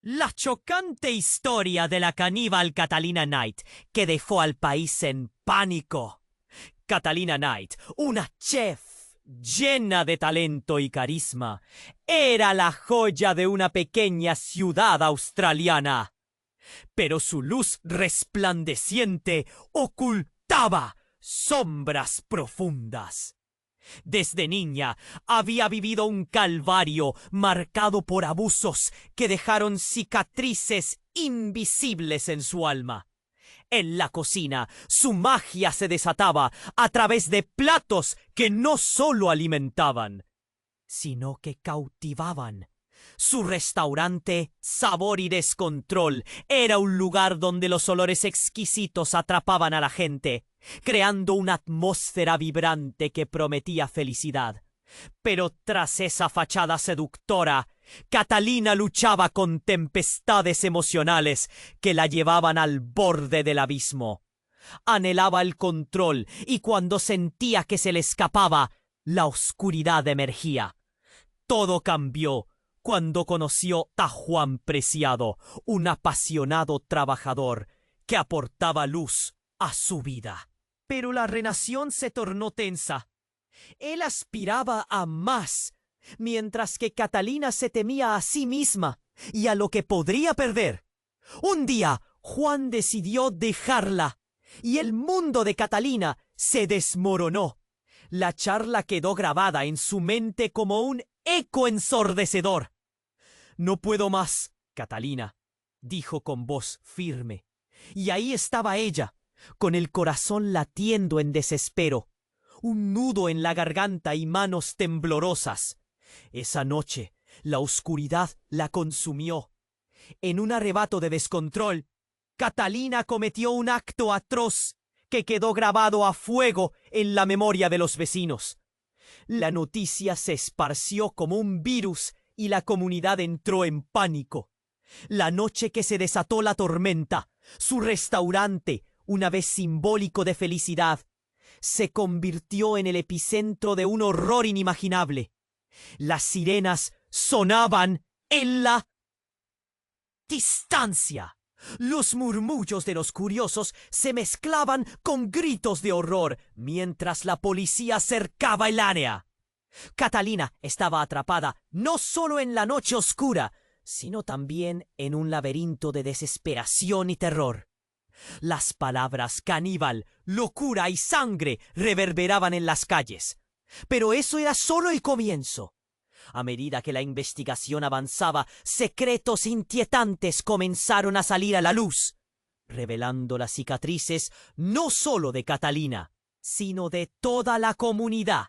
La chocante historia de la caníbal Catalina Knight, que dejó al país en pánico. Catalina Knight, una chef llena de talento y carisma, era la joya de una pequeña ciudad australiana. Pero su luz resplandeciente ocultaba sombras profundas. Desde niña había vivido un calvario marcado por abusos que dejaron cicatrices invisibles en su alma. En la cocina, su magia se desataba a través de platos que no solo alimentaban, sino que cautivaban. Su restaurante, Sabor y Descontrol, era un lugar donde los olores exquisitos atrapaban a la gente, creando una atmósfera vibrante que prometía felicidad. Pero tras esa fachada seductora, Catalina luchaba con tempestades emocionales que la llevaban al borde del abismo. Anhelaba el control y cuando sentía que se le escapaba, la oscuridad emergía. Todo cambió cuando conoció a Juan Preciado, un apasionado trabajador que aportaba luz a su vida. Pero la relación se tornó tensa. Él aspiraba a más, mientras que Catalina se temía a sí misma y a lo que podría perder. Un día, Juan decidió dejarla, y el mundo de Catalina se desmoronó. La charla quedó grabada en su mente como un eco ensordecedor. «No puedo más, Catalina», dijo con voz firme. Y ahí estaba ella, con el corazón latiendo en desespero, un nudo en la garganta y manos temblorosas. Esa noche, la oscuridad la consumió. En un arrebato de descontrol, Catalina cometió un acto atroz que quedó grabado a fuego en la memoria de los vecinos. La noticia se esparció como un virus y la comunidad entró en pánico. La noche que se desató la tormenta, su restaurante, una vez simbólico de felicidad, se convirtió en el epicentro de un horror inimaginable. Las sirenas sonaban en la distancia. Los murmullos de los curiosos se mezclaban con gritos de horror mientras la policía cercaba el área. Catalina estaba atrapada no solo en la noche oscura, sino también en un laberinto de desesperación y terror. Las palabras caníbal, locura y sangre reverberaban en las calles. Pero eso era solo el comienzo. A medida que la investigación avanzaba, secretos inquietantes comenzaron a salir a la luz, revelando las cicatrices no solo de Catalina, sino de toda la comunidad.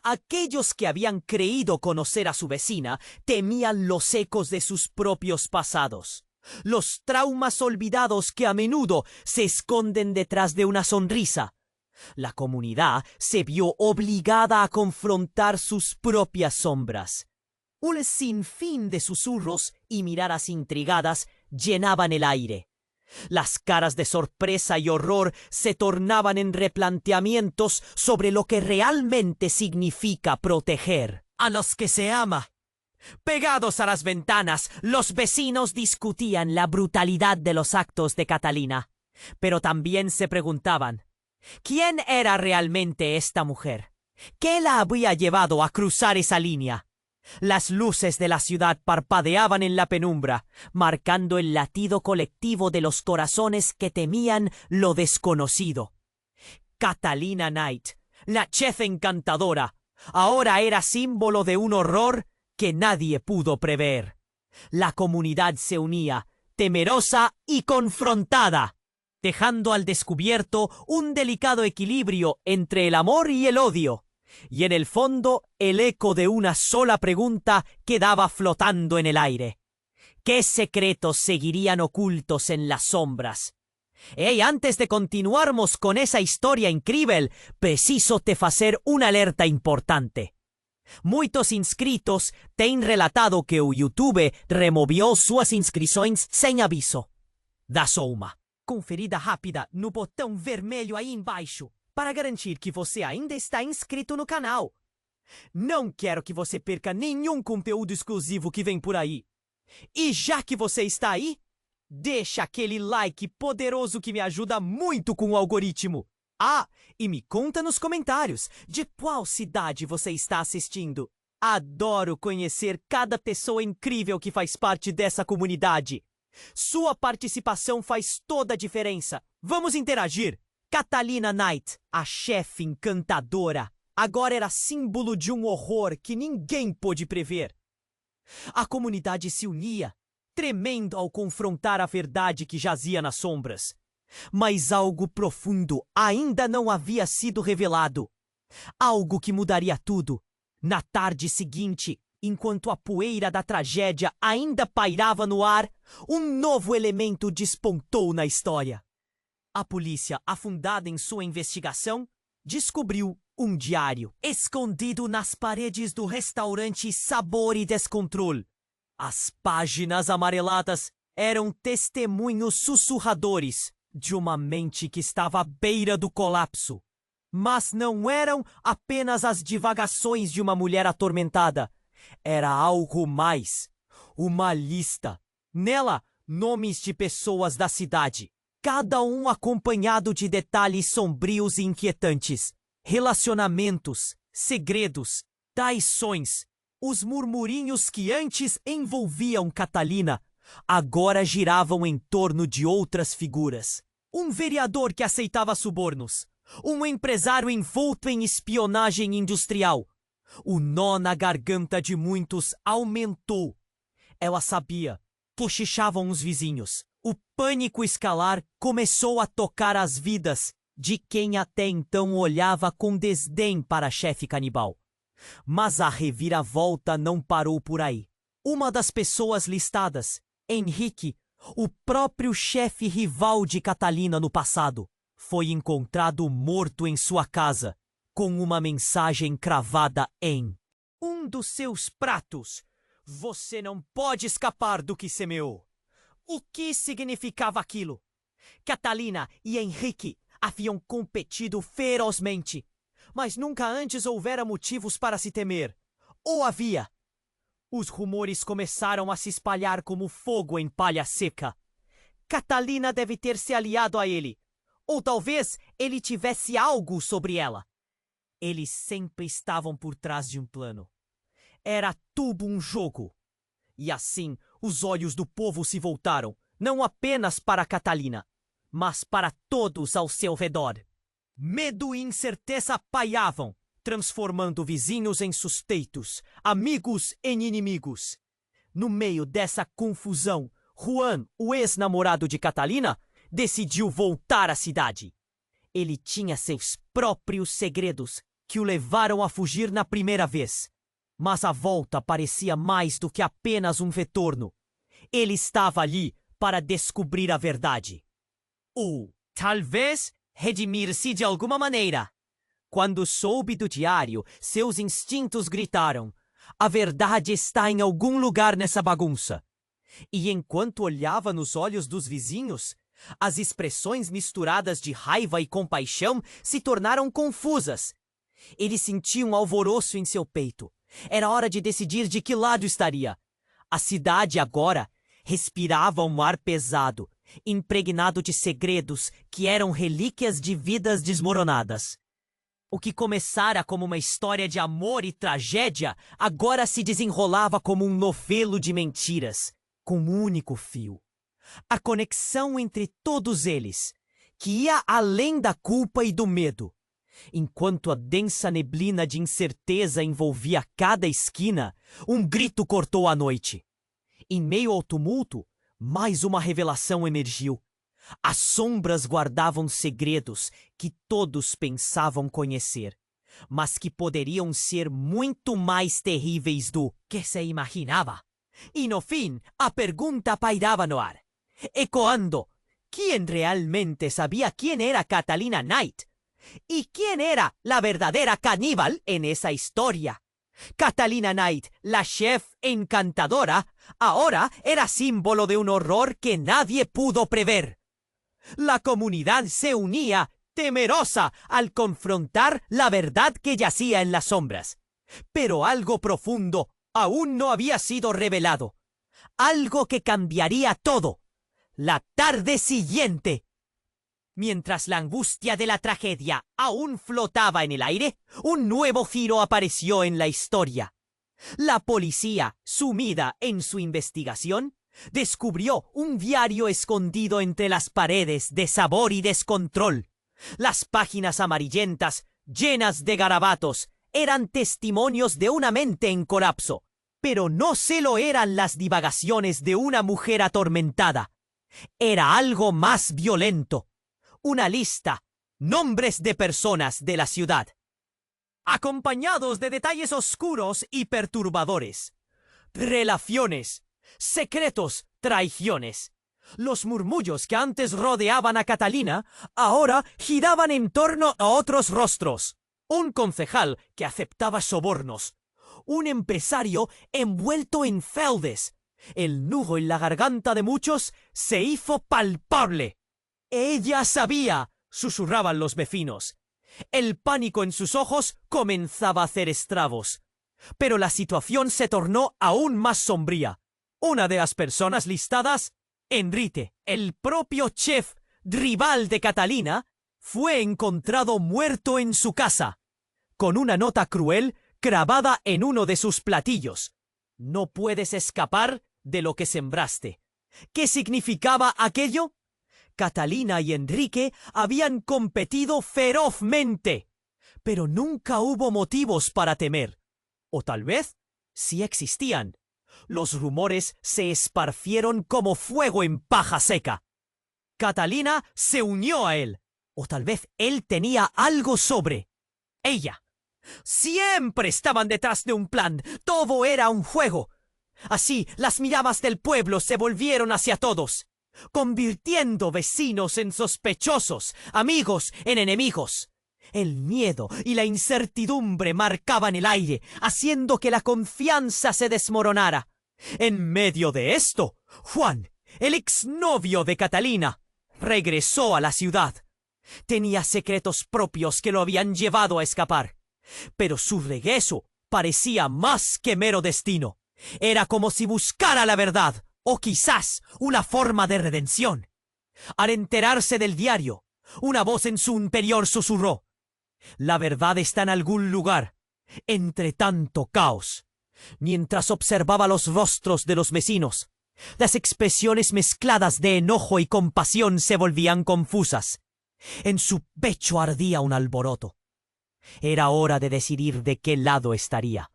Aquellos que habían creído conocer a su vecina temían los ecos de sus propios pasados, los traumas olvidados que a menudo se esconden detrás de una sonrisa. La comunidad se vio obligada a confrontar sus propias sombras. Un sinfín de susurros y miradas intrigadas llenaban el aire. Las caras de sorpresa y horror se tornaban en replanteamientos sobre lo que realmente significa proteger a los que se ama. Pegados a las ventanas, los vecinos discutían la brutalidad de los actos de Catalina, pero también se preguntaban: ¿quién era realmente esta mujer? ¿Qué la había llevado a cruzar esa línea? Las luces de la ciudad parpadeaban en la penumbra, marcando el latido colectivo de los corazones que temían lo desconocido. Catalina Knight, la chef encantadora, ahora era símbolo de un horror que nadie pudo prever. La comunidad se unía, temerosa y confrontada, dejando al descubierto un delicado equilibrio entre el amor y el odio. Y en el fondo, el eco de una sola pregunta quedaba flotando en el aire: ¿qué secretos seguirían ocultos en las sombras? Hey, antes de continuarmos con esa historia increíble, preciso te facer una alerta importante. Muitos inscritos têm relatado que o YouTube removió suas inscrições sem aviso. Dá só uma conferida rápida no botão vermelho aí embaixo para garantir que você ainda está inscrito no canal. Não quero que você perca nenhum conteúdo exclusivo que vem por aí. E já que você está aí, deixa aquele like poderoso que me ajuda muito com o algoritmo. Ah, e me conta nos comentários de qual cidade você está assistindo. Adoro conhecer cada pessoa incrível que faz parte dessa comunidade. Sua participação faz toda a diferença. Vamos interagir! Catalina Knight, a chefe encantadora, agora era símbolo de um horror que ninguém pôde prever. A comunidade se unia, tremendo ao confrontar a verdade que jazia nas sombras. Mas algo profundo ainda não havia sido revelado. Algo que mudaria tudo. Na tarde seguinte, enquanto a poeira da tragédia ainda pairava no ar, um novo elemento despontou na história. A polícia, afundada em sua investigação, descobriu um diário escondido nas paredes do restaurante Sabor e Descontrol. As páginas amareladas eram testemunhos sussurradores de uma mente que estava à beira do colapso. Mas não eram apenas as divagações de uma mulher atormentada. Era algo mais. Uma lista. Nela, nomes de pessoas da cidade. Cada um acompanhado de detalhes sombrios e inquietantes. Relacionamentos, segredos, traições. Os murmurinhos que antes envolviam Catalina agora giravam em torno de outras figuras. Um vereador que aceitava subornos. Um empresário envolto em espionagem industrial. O nó na garganta de muitos aumentou. Ela sabia. Cochichavam os vizinhos. O pânico escalar começou a tocar as vidas de quem até então olhava com desdém para a chefe canibal. Mas a reviravolta não parou por aí. Uma das pessoas listadas, Henrique, o próprio chefe rival de Catalina no passado, foi encontrado morto em sua casa, com uma mensagem cravada em um dos seus pratos. Você não pode escapar do que semeou. O que significava aquilo? Catalina e Henrique haviam competido ferozmente, mas nunca antes houvera motivos para se temer. Ou havia? Os rumores começaram a se espalhar como fogo em palha seca. Catalina deve ter se aliado a ele. Ou talvez ele tivesse algo sobre ela. Eles sempre estavam por trás de um plano. Era tudo um jogo. E assim, os olhos do povo se voltaram, não apenas para Catalina, mas para todos ao seu redor. Medo e incerteza paiavam, transformando vizinhos em suspeitos, amigos em inimigos. No meio dessa confusão, Juan, o ex-namorado de Catalina, decidiu voltar à cidade. Ele tinha seus próprios segredos que o levaram a fugir na primeira vez. Mas a volta parecia mais do que apenas um retorno. Ele estava ali para descobrir a verdade. Ou, talvez, redimir-se de alguma maneira. Quando soube do diário, seus instintos gritaram: a verdade está em algum lugar nessa bagunça. E enquanto olhava nos olhos dos vizinhos, as expressões misturadas de raiva e compaixão se tornaram confusas. Ele sentia um alvoroço em seu peito. Era hora de decidir de que lado estaria. A cidade agora respirava um ar pesado, impregnado de segredos que eram relíquias de vidas desmoronadas. O que começara como uma história de amor e tragédia, agora se desenrolava como um novelo de mentiras, com um único fio. A conexão entre todos eles, que ia além da culpa e do medo. Enquanto a densa neblina de incerteza envolvia cada esquina, um grito cortou a noite. Em meio ao tumulto, mais uma revelação emergiu. As sombras guardavam segredos que todos pensavam conhecer, mas que poderiam ser muito mais terríveis do que se imaginava. E no fim, a pergunta pairava no ar, ecoando: ¿quién realmente sabía quién era Catalina Knight? ¿Y quién era la verdadera caníbal en esa historia? Catalina Knight, la chef encantadora, ahora era símbolo de un horror que nadie pudo prever. La comunidad se unía, temerosa, al confrontar la verdad que yacía en las sombras. Pero algo profundo aún no había sido revelado. algo que cambiaría todo. La tarde siguiente, mientras la angustia de la tragedia aún flotaba en el aire, un nuevo giro apareció en la historia. La policía, sumida en su investigación, descubrió un diario escondido entre las paredes de sabor y descontrol. Las páginas amarillentas, llenas de garabatos, eran testimonios de una mente en colapso. Pero no solo eran las divagaciones de una mujer atormentada. Era algo más violento. Una lista, nombres de personas de la ciudad, acompañados de detalles oscuros y perturbadores. Relaciones, secretos, traiciones. Los murmullos que antes rodeaban a Catalina ahora giraban en torno a otros rostros. Un concejal que aceptaba sobornos. Un empresario envuelto en fraudes. El nudo en la garganta de muchos se hizo palpable. Ella sabía, susurraban los vecinos. El pánico en sus ojos comenzaba a hacer estragos. Pero la situación se tornó aún más sombría. Una de las personas listadas, Enrique, el propio chef rival de Catalina, fue encontrado muerto en su casa, con una nota cruel grabada en uno de sus platillos. No puedes escapar de lo que sembraste. ¿Qué significaba aquello? Catalina y Enrique habían competido ferozmente, pero nunca hubo motivos para temer. O tal vez sí existían. Los rumores se esparcieron como fuego en paja seca. Catalina se unió a él, o tal vez él tenía algo sobre ella. Siempre estaban detrás de un plan, todo era un juego. Así las miradas del pueblo se volvieron hacia todos, convirtiendo vecinos en sospechosos, amigos en enemigos. El miedo y la incertidumbre marcaban el aire, haciendo que la confianza se desmoronara. En medio de esto, Juan, el exnovio de Catalina, regresó a la ciudad. Tenía secretos propios que lo habían llevado a escapar, pero su regreso parecía más que mero destino. Era como si buscara la verdad, o quizás una forma de redención. Al enterarse del diario, una voz en su interior susurró: la verdad está en algún lugar, entre tanto caos. Mientras observaba los rostros de los vecinos, las expresiones mezcladas de enojo y compasión se volvían confusas. En su pecho ardía un alboroto. Era hora de decidir de qué lado estaría.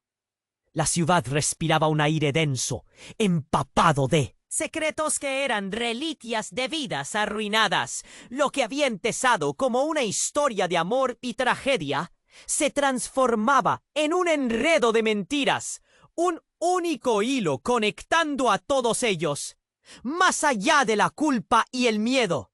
La ciudad respiraba un aire denso, empapado de secretos que eran reliquias de vidas arruinadas. Lo que había empezado como una historia de amor y tragedia se transformaba en un enredo de mentiras, un único hilo conectando a todos ellos, más allá de la culpa y el miedo.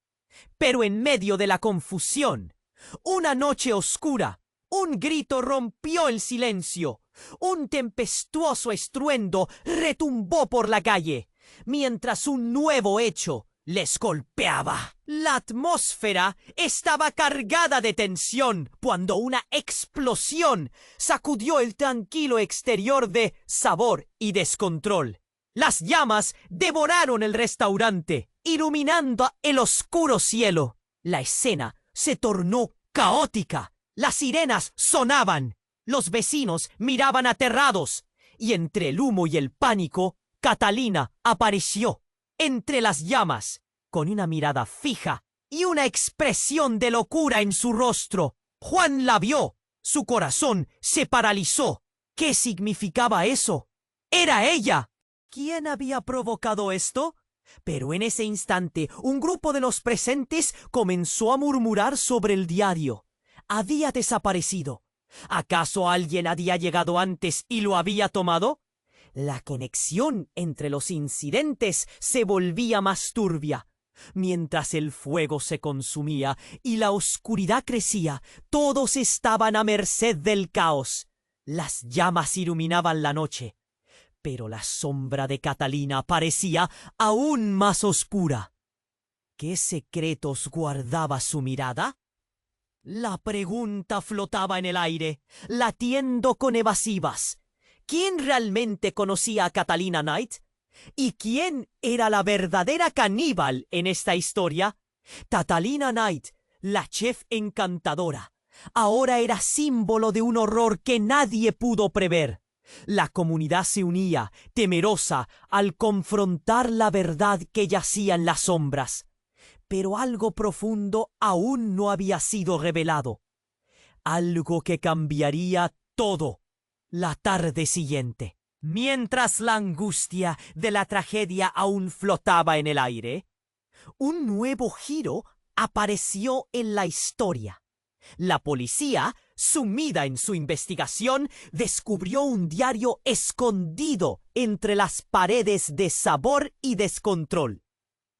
Pero en medio de la confusión, una noche oscura, un grito rompió el silencio. Un tempestuoso estruendo retumbó por la calle, mientras un nuevo hecho les golpeaba. La atmósfera estaba cargada de tensión cuando una explosión sacudió el tranquilo exterior de sabor y descontrol. Las llamas devoraron el restaurante, iluminando el oscuro cielo. La escena se tornó caótica. Las sirenas sonaban. Los vecinos miraban aterrados, y entre el humo y el pánico, Catalina apareció entre las llamas, con una mirada fija y una expresión de locura en su rostro. Juan la vio. Su corazón se paralizó. ¿Qué significaba eso? ¡Era ella! ¿Quién había provocado esto? Pero en ese instante, un grupo de los presentes comenzó a murmurar sobre el diario. Había desaparecido. ¿Acaso alguien había llegado antes y lo había tomado? La conexión entre los incidentes se volvía más turbia. Mientras el fuego se consumía y la oscuridad crecía, todos estaban a merced del caos. Las llamas iluminaban la noche, pero la sombra de Catalina parecía aún más oscura. ¿Qué secretos guardaba su mirada? La pregunta flotaba en el aire, latiendo con evasivas. ¿Quién realmente conocía a Catalina Knight? ¿Y quién era la verdadera caníbal en esta historia? Catalina Knight, la chef encantadora, ahora era símbolo de un horror que nadie pudo prever. La comunidad se unía, temerosa, al confrontar la verdad que yacía en las sombras. Pero algo profundo aún no había sido revelado. Algo que cambiaría todo la tarde siguiente. Mientras la angustia de la tragedia aún flotaba en el aire, un nuevo giro apareció en la historia. La policía, sumida en su investigación, descubrió un diario escondido entre las paredes de sabor y descontrol.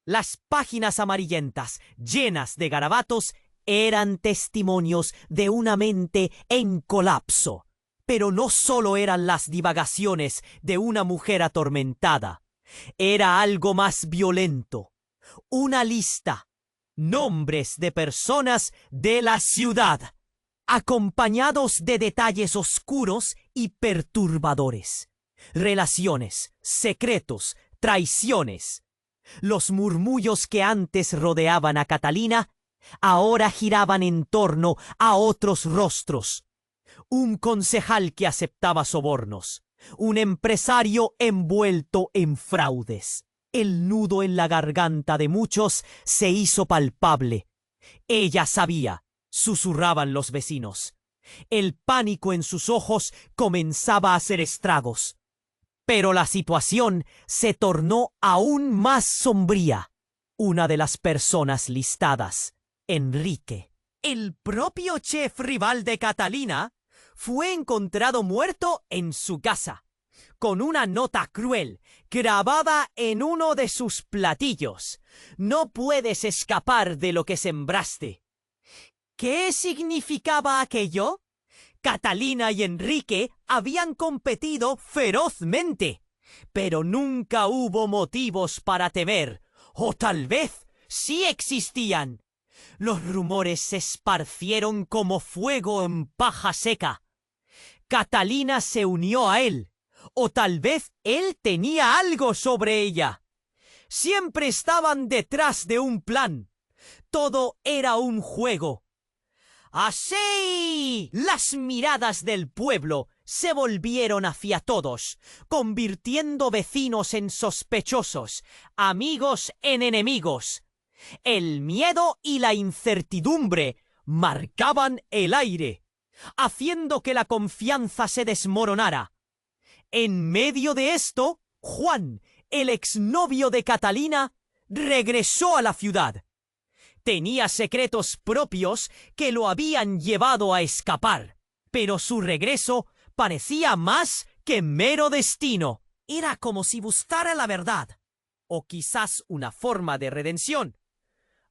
Las páginas amarillentas, llenas de garabatos, eran testimonios de una mente en colapso. Pero no solo eran las divagaciones de una mujer atormentada. Era algo más violento. Una lista. Nombres de personas de la ciudad, acompañados de detalles oscuros y perturbadores. Relaciones, secretos, traiciones. Los murmullos que antes rodeaban a Catalina ahora giraban en torno a otros rostros. Un concejal que aceptaba sobornos. Un empresario envuelto en fraudes. El nudo en la garganta de muchos se hizo palpable. Ella sabía, susurraban los vecinos. El pánico en sus ojos comenzaba a hacer estragos. Pero la situación se tornó aún más sombría. Una de las personas listadas, Enrique, el propio chef rival de Catalina, fue encontrado muerto en su casa, con una nota cruel grabada en uno de sus platillos. No puedes escapar de lo que sembraste. ¿Qué significaba aquello? Catalina y Enrique habían competido ferozmente, pero nunca hubo motivos para temer, o tal vez sí existían. Los rumores se esparcieron como fuego en paja seca. Catalina se unió a él, o tal vez él tenía algo sobre ella. Siempre estaban detrás de un plan. Todo era un juego. ¡Así! Las miradas del pueblo se volvieron hacia todos, convirtiendo vecinos en sospechosos, amigos en enemigos. El miedo y la incertidumbre marcaban el aire, haciendo que la confianza se desmoronara. En medio de esto, Juan, el exnovio de Catalina, regresó a la ciudad. Tenía secretos propios que lo habían llevado a escapar, pero su regreso parecía más que mero destino. Era como si buscara la verdad, o quizás una forma de redención.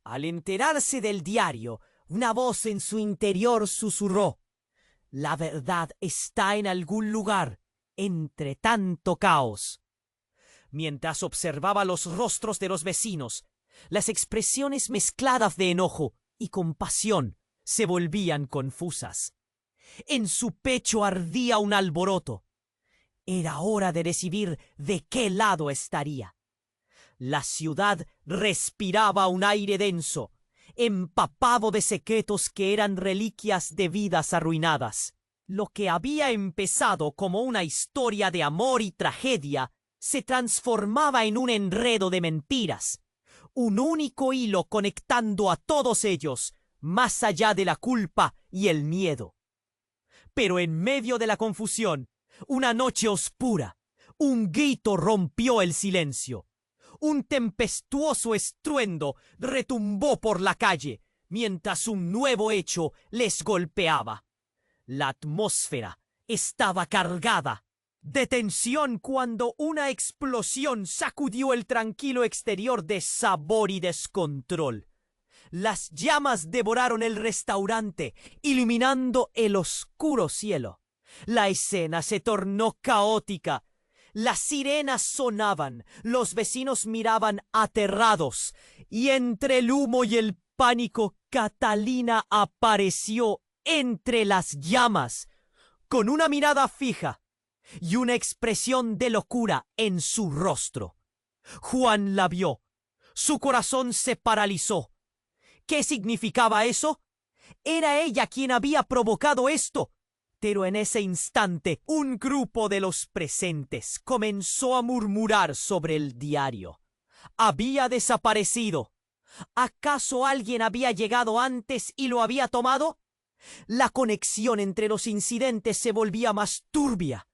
Al enterarse del diario, una voz en su interior susurró: «La verdad está en algún lugar, entre tanto caos». Mientras observaba los rostros de los vecinos, las expresiones mezcladas de enojo y compasión se volvían confusas. En su pecho ardía un alboroto. Era hora de decidir de qué lado estaría. La ciudad respiraba un aire denso, empapado de secretos que eran reliquias de vidas arruinadas. Lo que había empezado como una historia de amor y tragedia se transformaba en un enredo de mentiras, un único hilo conectando a todos ellos, más allá de la culpa y el miedo. Pero en medio de la confusión, una noche oscura, un grito rompió el silencio. Un tempestuoso estruendo retumbó por la calle, mientras un nuevo hecho les golpeaba. La atmósfera estaba cargada de tensión cuando una explosión sacudió el tranquilo exterior de sabor y descontrol. Las llamas devoraron el restaurante, iluminando el oscuro cielo. La escena se tornó caótica. Las sirenas sonaban, los vecinos miraban aterrados, y entre el humo y el pánico, Catalina apareció entre las llamas, con una mirada fija. y una expresión de locura en su rostro. Juan la vio. Su corazón se paralizó. ¿Qué significaba eso? Era ella quien había provocado esto. Pero en ese instante, un grupo de los presentes comenzó a murmurar sobre el diario. Había desaparecido. ¿Acaso alguien había llegado antes y lo había tomado? La conexión entre los incidentes se volvía más turbia.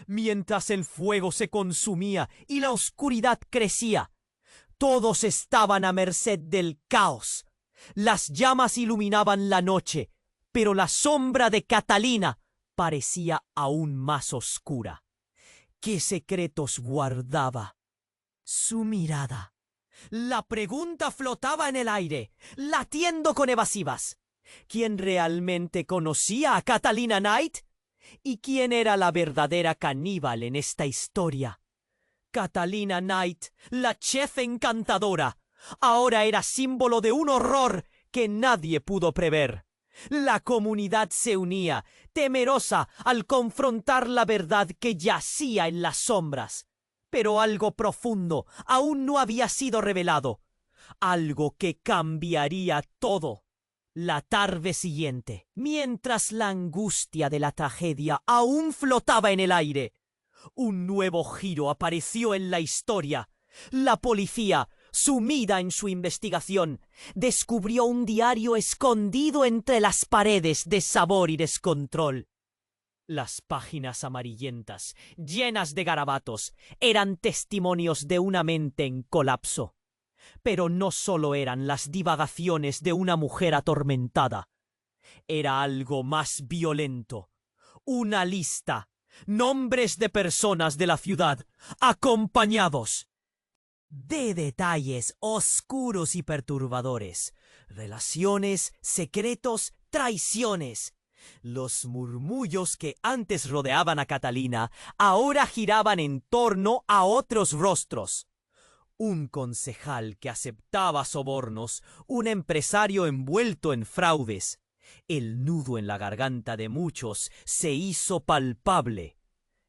Mientras el fuego se consumía y la oscuridad crecía, todos estaban a merced del caos. Las llamas iluminaban la noche, pero la sombra de Catalina parecía aún más oscura. ¿Qué secretos guardaba su mirada? La pregunta flotaba en el aire, latiendo con evasivas. ¿Quién realmente conocía a Catalina Knight? ¿Y quién era la verdadera caníbal en esta historia? Catalina Knight, la chef encantadora, ahora era símbolo de un horror que nadie pudo prever. La comunidad se unía, temerosa al confrontar la verdad que yacía en las sombras. Pero algo profundo aún no había sido revelado, algo que cambiaría todo. La tarde siguiente, mientras la angustia de la tragedia aún flotaba en el aire, un nuevo giro apareció en la historia. La policía, sumida en su investigación, descubrió un diario escondido entre las paredes de sabor y descontrol. Las páginas amarillentas, llenas de garabatos, eran testimonios de una mente en colapso. Pero no solo eran las divagaciones de una mujer atormentada. Era algo más violento. Una lista, nombres de personas de la ciudad, acompañados de detalles oscuros y perturbadores, relaciones, secretos, traiciones. Los murmullos que antes rodeaban a Catalina ahora giraban en torno a otros rostros. Un concejal que aceptaba sobornos, un empresario envuelto en fraudes. El nudo en la garganta de muchos se hizo palpable.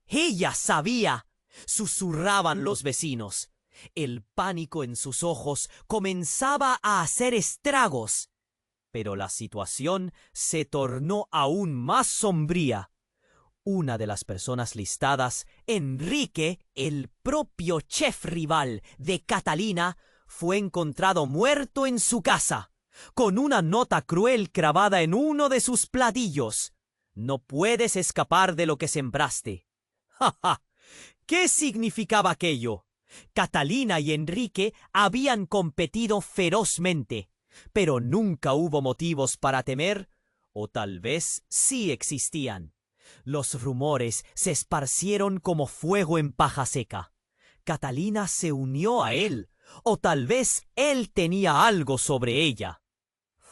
¡Ella sabía!, susurraban los vecinos. El pánico en sus ojos comenzaba a hacer estragos. Pero la situación se tornó aún más sombría. Una de las personas listadas, Enrique, el propio chef rival de Catalina, fue encontrado muerto en su casa, con una nota cruel clavada en uno de sus platillos. No puedes escapar de lo que sembraste. ¡Ja, ja! ¿Qué significaba aquello? Catalina y Enrique habían competido ferozmente, pero nunca hubo motivos para temer, o tal vez sí existían. Los rumores se esparcieron como fuego en paja seca. Catalina se unió a él, o tal vez él tenía algo sobre ella.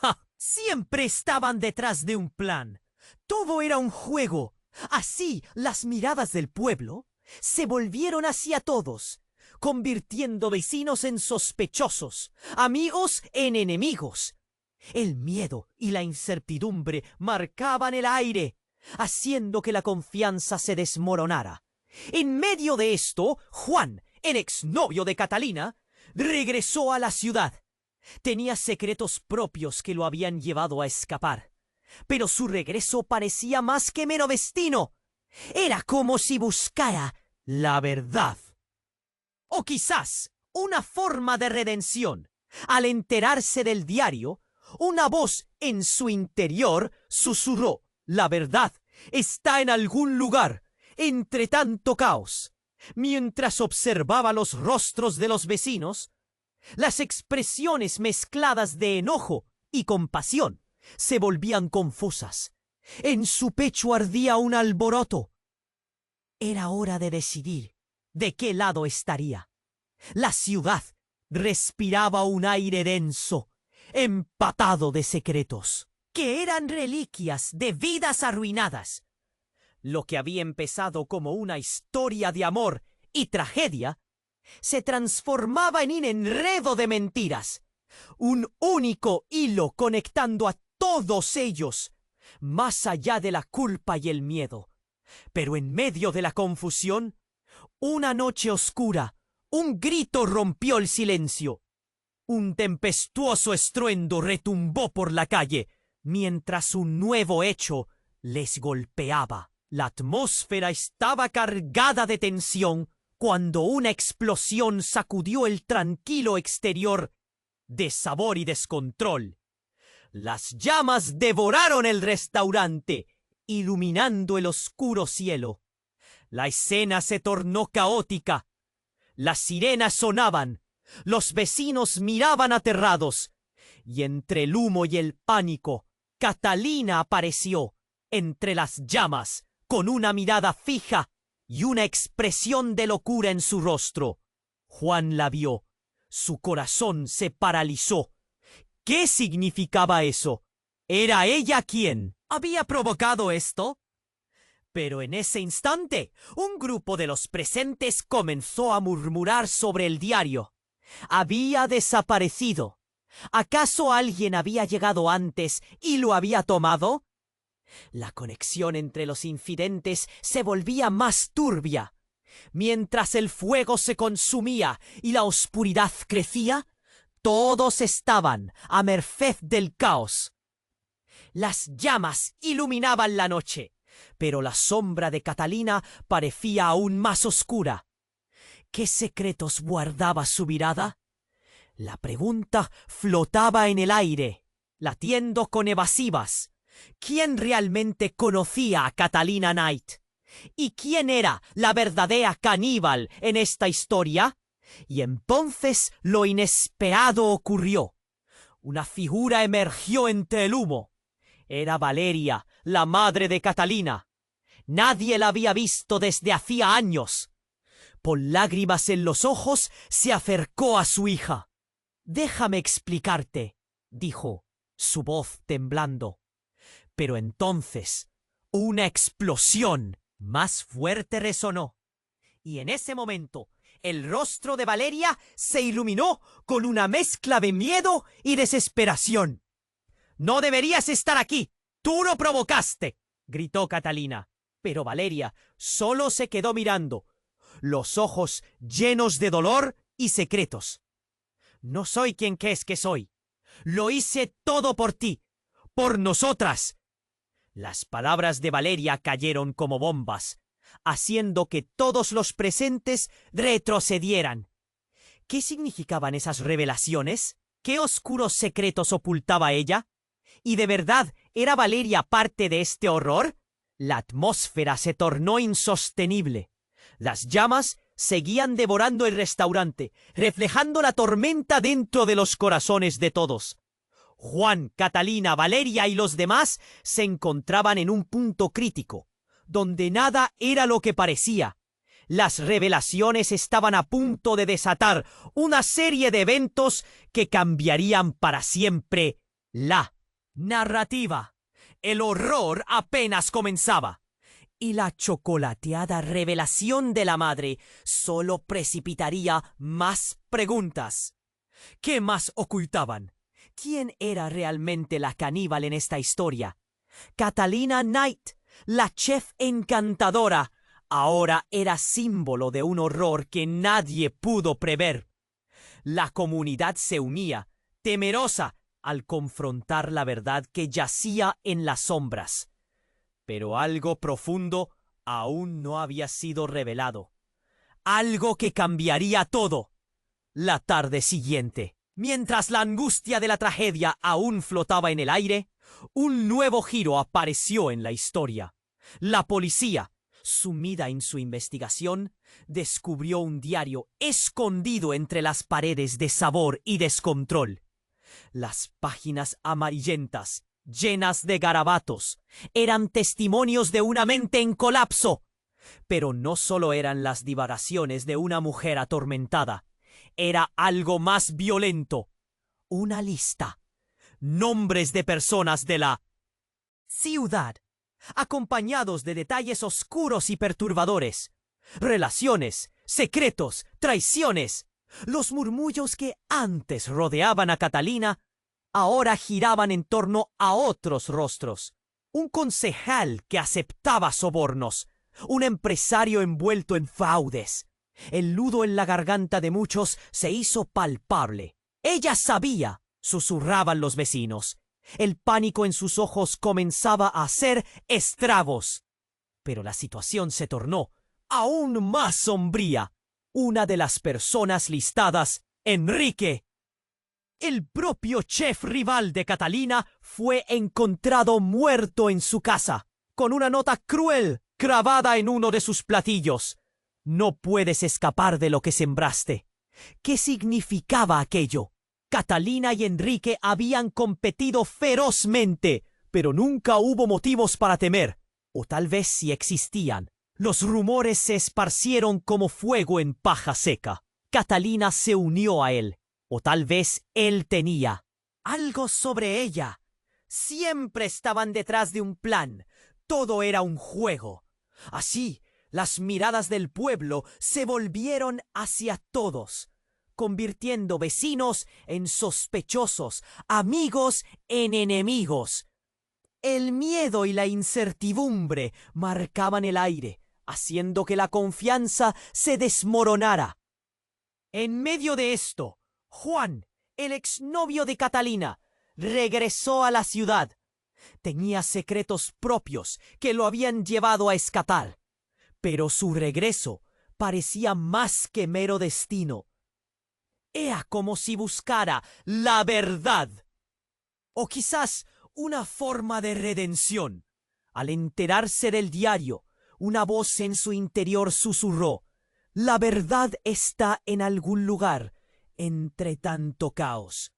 ¡Ja! Siempre estaban detrás de un plan. Todo era un juego. Así, las miradas del pueblo se volvieron hacia todos, convirtiendo vecinos en sospechosos, amigos en enemigos. El miedo y la incertidumbre marcaban el aire, haciendo que la confianza se desmoronara. En medio de esto, Juan, el exnovio de Catalina, regresó a la ciudad. Tenía secretos propios que lo habían llevado a escapar. Pero su regreso parecía más que mero destino. Era como si buscara la verdad. O quizás una forma de redención. Al enterarse del diario, una voz en su interior susurró: la verdad está en algún lugar, entre tanto caos. Mientras observaba los rostros de los vecinos, las expresiones mezcladas de enojo y compasión se volvían confusas. En su pecho ardía un alboroto. Era hora de decidir de qué lado estaría. La ciudad respiraba un aire denso, empapado de secretos, que eran reliquias de vidas arruinadas. Lo que había empezado como una historia de amor y tragedia se transformaba en un enredo de mentiras, un único hilo conectando a todos ellos, más allá de la culpa y el miedo. Pero en medio de la confusión, una noche oscura, un grito rompió el silencio. Un tempestuoso estruendo retumbó por la calle, mientras un nuevo hecho les golpeaba. La atmósfera estaba cargada de tensión cuando una explosión sacudió el tranquilo exterior de sabor y descontrol. Las llamas devoraron el restaurante, iluminando el oscuro cielo. La escena se tornó caótica. Las sirenas sonaban, los vecinos miraban aterrados, y entre el humo y el pánico, Catalina apareció entre las llamas, con una mirada fija y una expresión de locura en su rostro. Juan la vio. Su corazón se paralizó. ¿Qué significaba eso? ¿Era ella quien había provocado esto? Pero en ese instante, un grupo de los presentes comenzó a murmurar sobre el diario. Había desaparecido. ¿Acaso alguien había llegado antes y lo había tomado? La conexión entre los infidentes se volvía más turbia. Mientras el fuego se consumía y la oscuridad crecía, todos estaban a merced del caos. Las llamas iluminaban la noche, pero la sombra de Catalina parecía aún más oscura. ¿Qué secretos guardaba su mirada? La pregunta flotaba en el aire, latiendo con evasivas. ¿Quién realmente conocía a Catalina Knight? ¿Y quién era la verdadera caníbal en esta historia? Y entonces lo inesperado ocurrió. Una figura emergió entre el humo. Era Valeria, la madre de Catalina. Nadie la había visto desde hacía años. Con lágrimas en los ojos, se acercó a su hija. «Déjame explicarte», dijo, su voz temblando. Pero entonces, una explosión más fuerte resonó. Y en ese momento, el rostro de Valeria se iluminó con una mezcla de miedo y desesperación. «No deberías estar aquí. Tú lo provocaste», gritó Catalina. Pero Valeria solo se quedó mirando, los ojos llenos de dolor y secretos. «No soy quien crees que soy. Lo hice todo por ti, por nosotras». Las palabras de Valeria cayeron como bombas, haciendo que todos los presentes retrocedieran. ¿Qué significaban esas revelaciones? ¿Qué oscuros secretos ocultaba ella? ¿Y de verdad era Valeria parte de este horror? La atmósfera se tornó insostenible. Las llamas seguían devorando el restaurante, reflejando la tormenta dentro de los corazones de todos. Juan, Catalina, Valeria y los demás se encontraban en un punto crítico, donde nada era lo que parecía. Las revelaciones estaban a punto de desatar una serie de eventos que cambiarían para siempre la narrativa. El horror apenas comenzaba. Y la chocolateada revelación de la madre solo precipitaría más preguntas. ¿Qué más ocultaban? ¿Quién era realmente la caníbal en esta historia? Catalina Knight, la chef encantadora, ahora era símbolo de un horror que nadie pudo prever. La comunidad se unía, temerosa, al confrontar la verdad que yacía en las sombras. Pero algo profundo aún no había sido revelado. Algo que cambiaría todo. La tarde siguiente, mientras la angustia de la tragedia aún flotaba en el aire, un nuevo giro apareció en la historia. La policía, sumida en su investigación, descubrió un diario escondido entre las paredes de sabor y descontrol. Las páginas amarillentas, llenas de garabatos, eran testimonios de una mente en colapso. Pero no solo eran las divagaciones de una mujer atormentada, era algo más violento. Una lista. Nombres de personas de la ciudad, acompañados de detalles oscuros y perturbadores. Relaciones, secretos, traiciones. Los murmullos que antes rodeaban a Catalina ahora giraban en torno a otros rostros. Un concejal que aceptaba sobornos, un empresario envuelto en fraudes. El nudo en la garganta de muchos se hizo palpable. Ella sabía, susurraban los vecinos. El pánico en sus ojos comenzaba a hacer estragos. Pero la situación se tornó aún más sombría. Una de las personas listadas, Enrique, el propio chef rival de Catalina, fue encontrado muerto en su casa, con una nota cruel clavada en uno de sus platillos. No puedes escapar de lo que sembraste. ¿Qué significaba aquello? Catalina y Enrique habían competido ferozmente, pero nunca hubo motivos para temer. O tal vez si existían. Los rumores se esparcieron como fuego en paja seca. Catalina se unió a él. O tal vez él tenía algo sobre ella. Siempre estaban detrás de un plan. Todo era un juego. Así, las miradas del pueblo se volvieron hacia todos, convirtiendo vecinos en sospechosos, amigos en enemigos. El miedo y la incertidumbre marcaban el aire, haciendo que la confianza se desmoronara. En medio de esto, Juan, el exnovio de Catalina, regresó a la ciudad. Tenía secretos propios que lo habían llevado a escapar. Pero su regreso parecía más que mero destino. Era como si buscara la verdad. O quizás una forma de redención. Al enterarse del diario, una voz en su interior susurró: «La verdad está en algún lugar, entre tanto caos».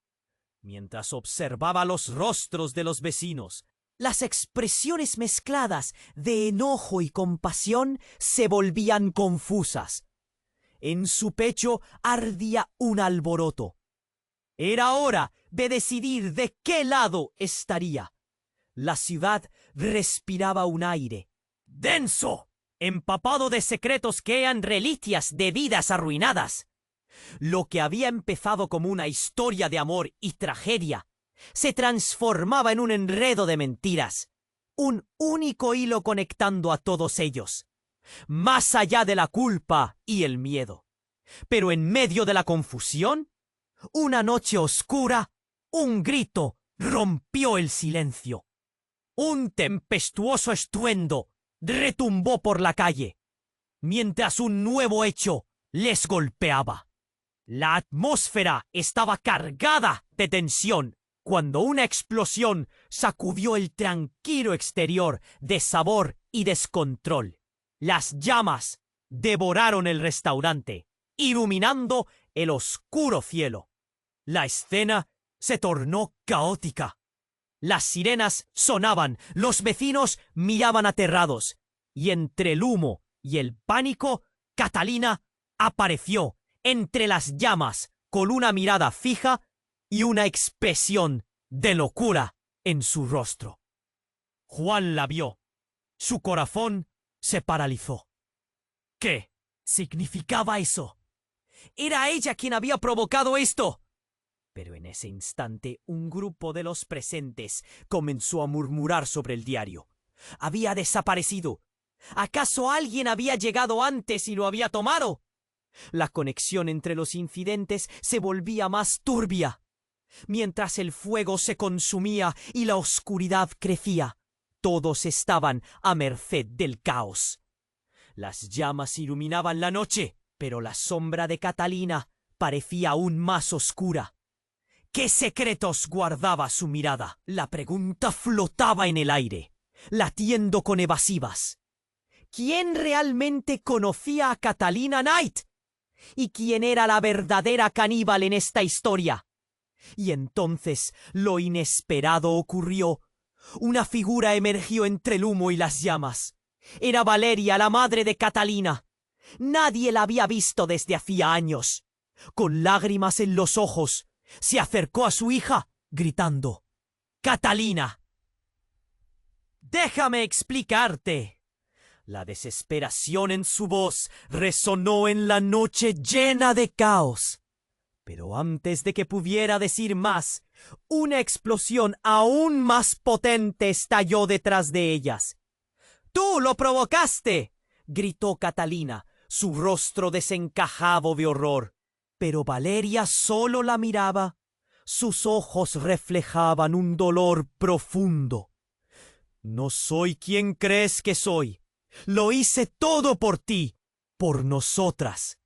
Mientras observaba los rostros de los vecinos, las expresiones mezcladas de enojo y compasión se volvían confusas. En su pecho ardía un alboroto. Era hora de decidir de qué lado estaría. La ciudad respiraba un aire denso, empapado de secretos que eran reliquias de vidas arruinadas. Lo que había empezado como una historia de amor y tragedia se transformaba en un enredo de mentiras, un único hilo conectando a todos ellos, más allá de la culpa y el miedo. Pero en medio de la confusión, una noche oscura, un grito rompió el silencio. Un tempestuoso estruendo retumbó por la calle, mientras un nuevo hecho les golpeaba. La atmósfera estaba cargada de tensión cuando una explosión sacudió el tranquilo exterior de sabor y descontrol. Las llamas devoraron el restaurante, iluminando el oscuro cielo. La escena se tornó caótica. Las sirenas sonaban, los vecinos miraban aterrados, y entre el humo y el pánico, Catalina apareció entre las llamas con una mirada fija y una expresión de locura en su rostro. Juan la vio. Su corazón se paralizó. ¿Qué significaba eso? ¿Era ella quien había provocado esto? Pero en ese instante un grupo de los presentes comenzó a murmurar sobre el diario. Había desaparecido. ¿Acaso alguien había llegado antes y lo había tomado? La conexión entre los incidentes se volvía más turbia. Mientras el fuego se consumía y la oscuridad crecía, todos estaban a merced del caos. Las llamas iluminaban la noche, pero la sombra de Catalina parecía aún más oscura. ¿Qué secretos guardaba su mirada? La pregunta flotaba en el aire, latiendo con evasivas. ¿Quién realmente conocía a Catalina Knight? ¿Y quién era la verdadera caníbal en esta historia? Y entonces lo inesperado ocurrió. Una figura emergió entre el humo y las llamas. Era Valeria, la madre de Catalina. Nadie la había visto desde hacía años. Con lágrimas en los ojos, se acercó a su hija, gritando: «Catalina, déjame explicarte». La desesperación en su voz resonó en la noche llena de caos. Pero antes de que pudiera decir más, una explosión aún más potente estalló detrás de ellas. «¡Tú lo provocaste!», gritó Catalina, su rostro desencajado de horror. Pero Valeria solo la miraba. Sus ojos reflejaban un dolor profundo. No soy quien crees que soy. Lo hice todo por ti, por nosotras.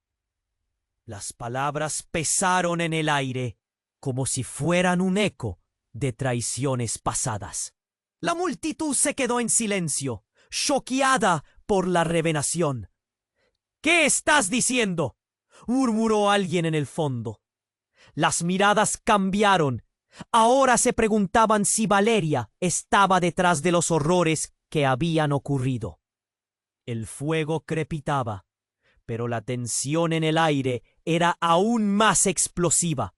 Las palabras pesaron en el aire, como si fueran un eco de traiciones pasadas. La multitud se quedó en silencio, choqueada por la revelación. ¿Qué estás diciendo?, murmuró alguien en el fondo. Las miradas cambiaron. Ahora se preguntaban si Valeria estaba detrás de los horrores que habían ocurrido. El fuego crepitaba, pero la tensión en el aire era aún más explosiva.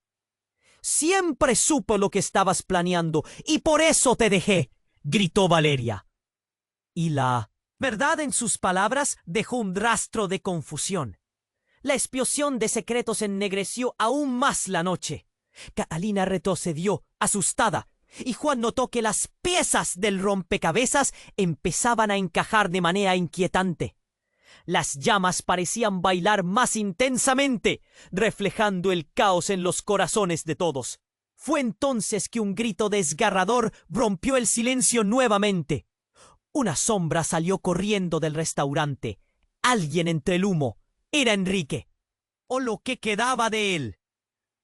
Siempre supe lo que estabas planeando y por eso te dejé, gritó Valeria. Y la verdad en sus palabras dejó un rastro de confusión. La explosión de secretos ennegreció aún más la noche. Catalina retrocedió, asustada, y Juan notó que las piezas del rompecabezas empezaban a encajar de manera inquietante. Las llamas parecían bailar más intensamente, reflejando el caos en los corazones de todos. Fue entonces que un grito desgarrador rompió el silencio nuevamente. Una sombra salió corriendo del restaurante. Alguien entre el humo. Era Enrique, o lo que quedaba de él.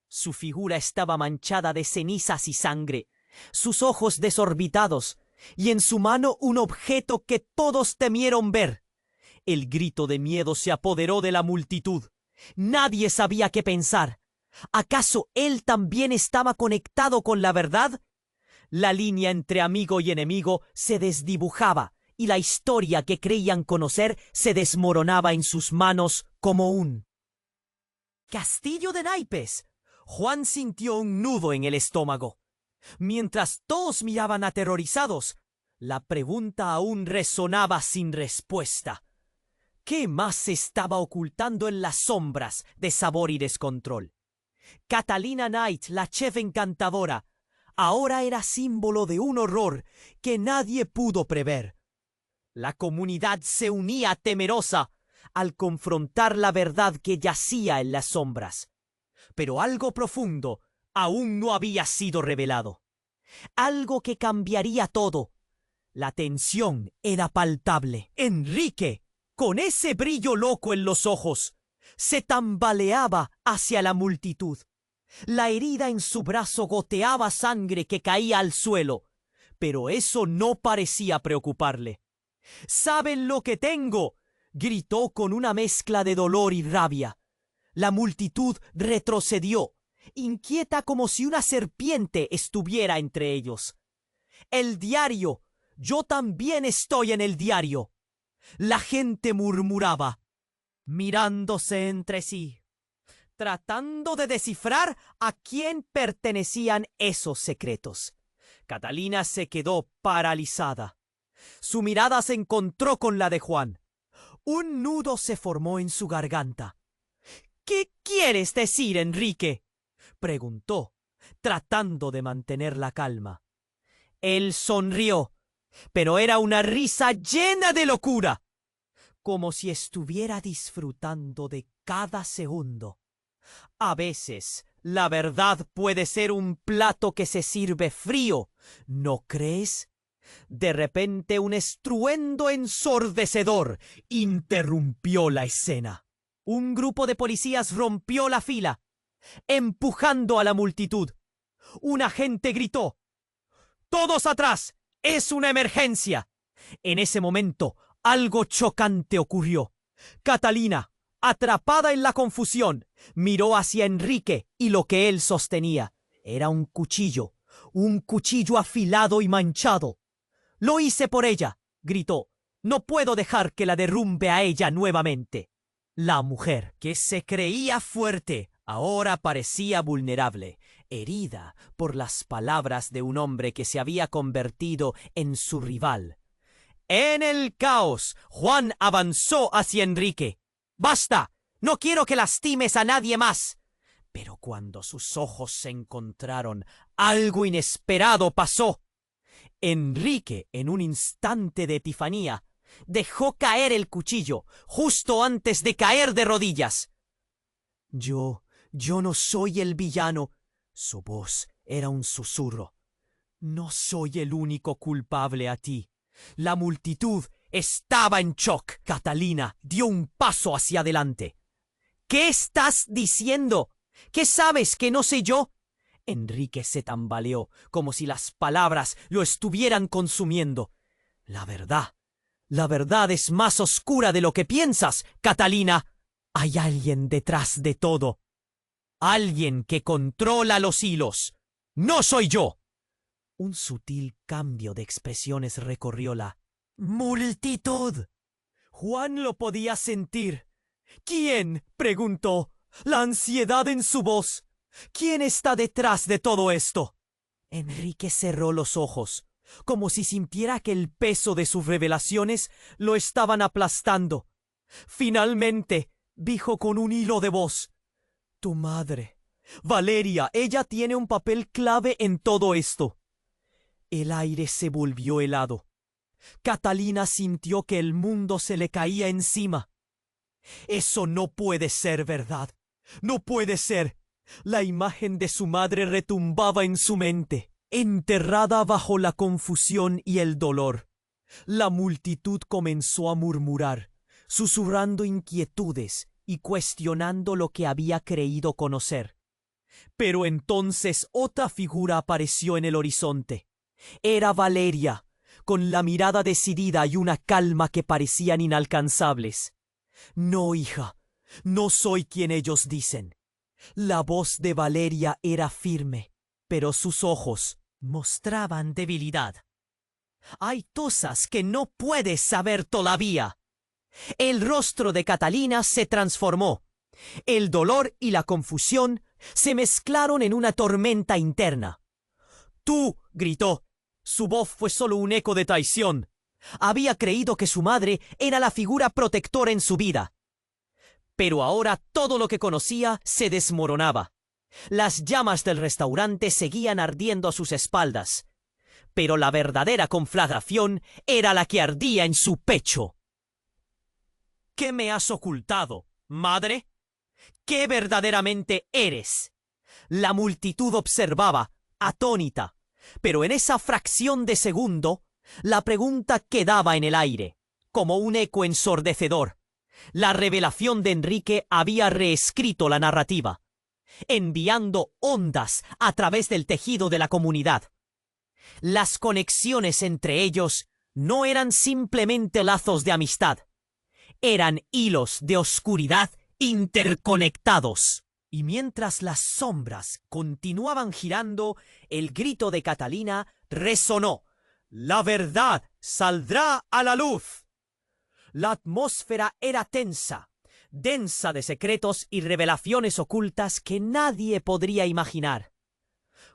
Su figura estaba manchada de cenizas y sangre, sus ojos desorbitados, y en su mano un objeto que todos temieron ver. El grito de miedo se apoderó de la multitud. Nadie sabía qué pensar. ¿Acaso él también estaba conectado con la verdad? La línea entre amigo y enemigo se desdibujaba, y la historia que creían conocer se desmoronaba en sus manos como un castillo de naipes. Juan sintió un nudo en el estómago. Mientras todos miraban aterrorizados, la pregunta aún resonaba sin respuesta. ¿Qué más se estaba ocultando en las sombras de sabor y descontrol? Catalina Knight, la chef encantadora, ahora era símbolo de un horror que nadie pudo prever. La comunidad se unía temerosa al confrontar la verdad que yacía en las sombras. Pero algo profundo aún no había sido revelado. Algo que cambiaría todo. La tensión era palpable. Enrique, con ese brillo loco en los ojos, se tambaleaba hacia la multitud. La herida en su brazo goteaba sangre que caía al suelo, pero eso no parecía preocuparle. «¿Saben lo que tengo?», gritó con una mezcla de dolor y rabia. La multitud retrocedió, inquieta como si una serpiente estuviera entre ellos. «El diario. Yo también estoy en el diario». La gente murmuraba, mirándose entre sí, tratando de descifrar a quién pertenecían esos secretos. Catalina se quedó paralizada. Su mirada se encontró con la de Juan. Un nudo se formó en su garganta. «¿Qué quieres decir, Enrique?», preguntó, tratando de mantener la calma. Él sonrió, pero era una risa llena de locura, como si estuviera disfrutando de cada segundo. A veces, la verdad puede ser un plato que se sirve frío, ¿no crees? De repente un estruendo ensordecedor interrumpió la escena. Un grupo de policías rompió la fila, empujando a la multitud. Un agente gritó: «¡Todos atrás! ¡Es una emergencia!». En ese momento, algo chocante ocurrió. Catalina, atrapada en la confusión, miró hacia Enrique y lo que él sostenía era un cuchillo afilado y manchado. «Lo hice por ella», gritó. «No puedo dejar que la derrumbe a ella nuevamente». La mujer, que se creía fuerte, ahora parecía vulnerable, herida por las palabras de un hombre que se había convertido en su rival. En el caos, Juan avanzó hacia Enrique. «¡Basta! No quiero que lastimes a nadie más». Pero cuando sus ojos se encontraron, algo inesperado pasó. Enrique, en un instante de epifanía, Dejó caer el cuchillo justo antes de caer de rodillas. Yo no soy el villano. Su voz era un susurro. No soy el único culpable a ti. La multitud estaba en shock. Catalina dio un paso hacia adelante. ¿Qué estás diciendo? ¿Qué sabes que no sé yo? Enrique se tambaleó, como si las palabras lo estuvieran consumiendo. La verdad es más oscura de lo que piensas, Catalina. Hay alguien detrás de todo. Alguien que controla los hilos. ¡No soy yo! Un sutil cambio de expresiones recorrió la multitud. Juan lo podía sentir. ¿Quién? Preguntó, la ansiedad en su voz. ¿Quién está detrás de todo esto? Enrique cerró los ojos, como si sintiera que el peso de sus revelaciones lo estaban aplastando. Finalmente, dijo con un hilo de voz: tu madre, Valeria, ella tiene un papel clave en todo esto. El aire se volvió helado. Catalina sintió que el mundo se le caía encima. Eso no puede ser verdad. No puede ser. La imagen de su madre retumbaba en su mente, enterrada bajo la confusión y el dolor. La multitud comenzó a murmurar, susurrando inquietudes y cuestionando lo que había creído conocer. Pero entonces otra figura apareció en el horizonte. Era Valeria, con la mirada decidida y una calma que parecían inalcanzables. No, hija, no soy quien ellos dicen. La voz de Valeria era firme, pero sus ojos mostraban debilidad. Hay cosas que no puedes saber todavía. El rostro de Catalina se transformó. El dolor y la confusión se mezclaron en una tormenta interna. ¡Tú! Gritó. Su voz fue solo un eco de traición. Había creído que su madre era la figura protectora en su vida. Pero ahora todo lo que conocía se desmoronaba. Las llamas del restaurante seguían ardiendo a sus espaldas. Pero la verdadera conflagración era la que ardía en su pecho. ¿Qué me has ocultado, madre? ¿Qué verdaderamente eres? La multitud observaba, atónita, pero en esa fracción de segundo, la pregunta quedaba en el aire, como un eco ensordecedor. La revelación de Enrique había reescrito la narrativa, enviando ondas a través del tejido de la comunidad. Las conexiones entre ellos no eran simplemente lazos de amistad, eran hilos de oscuridad interconectados. Y mientras las sombras continuaban girando, el grito de Catalina resonó: «La verdad saldrá a la luz». La atmósfera era tensa, densa de secretos y revelaciones ocultas que nadie podría imaginar.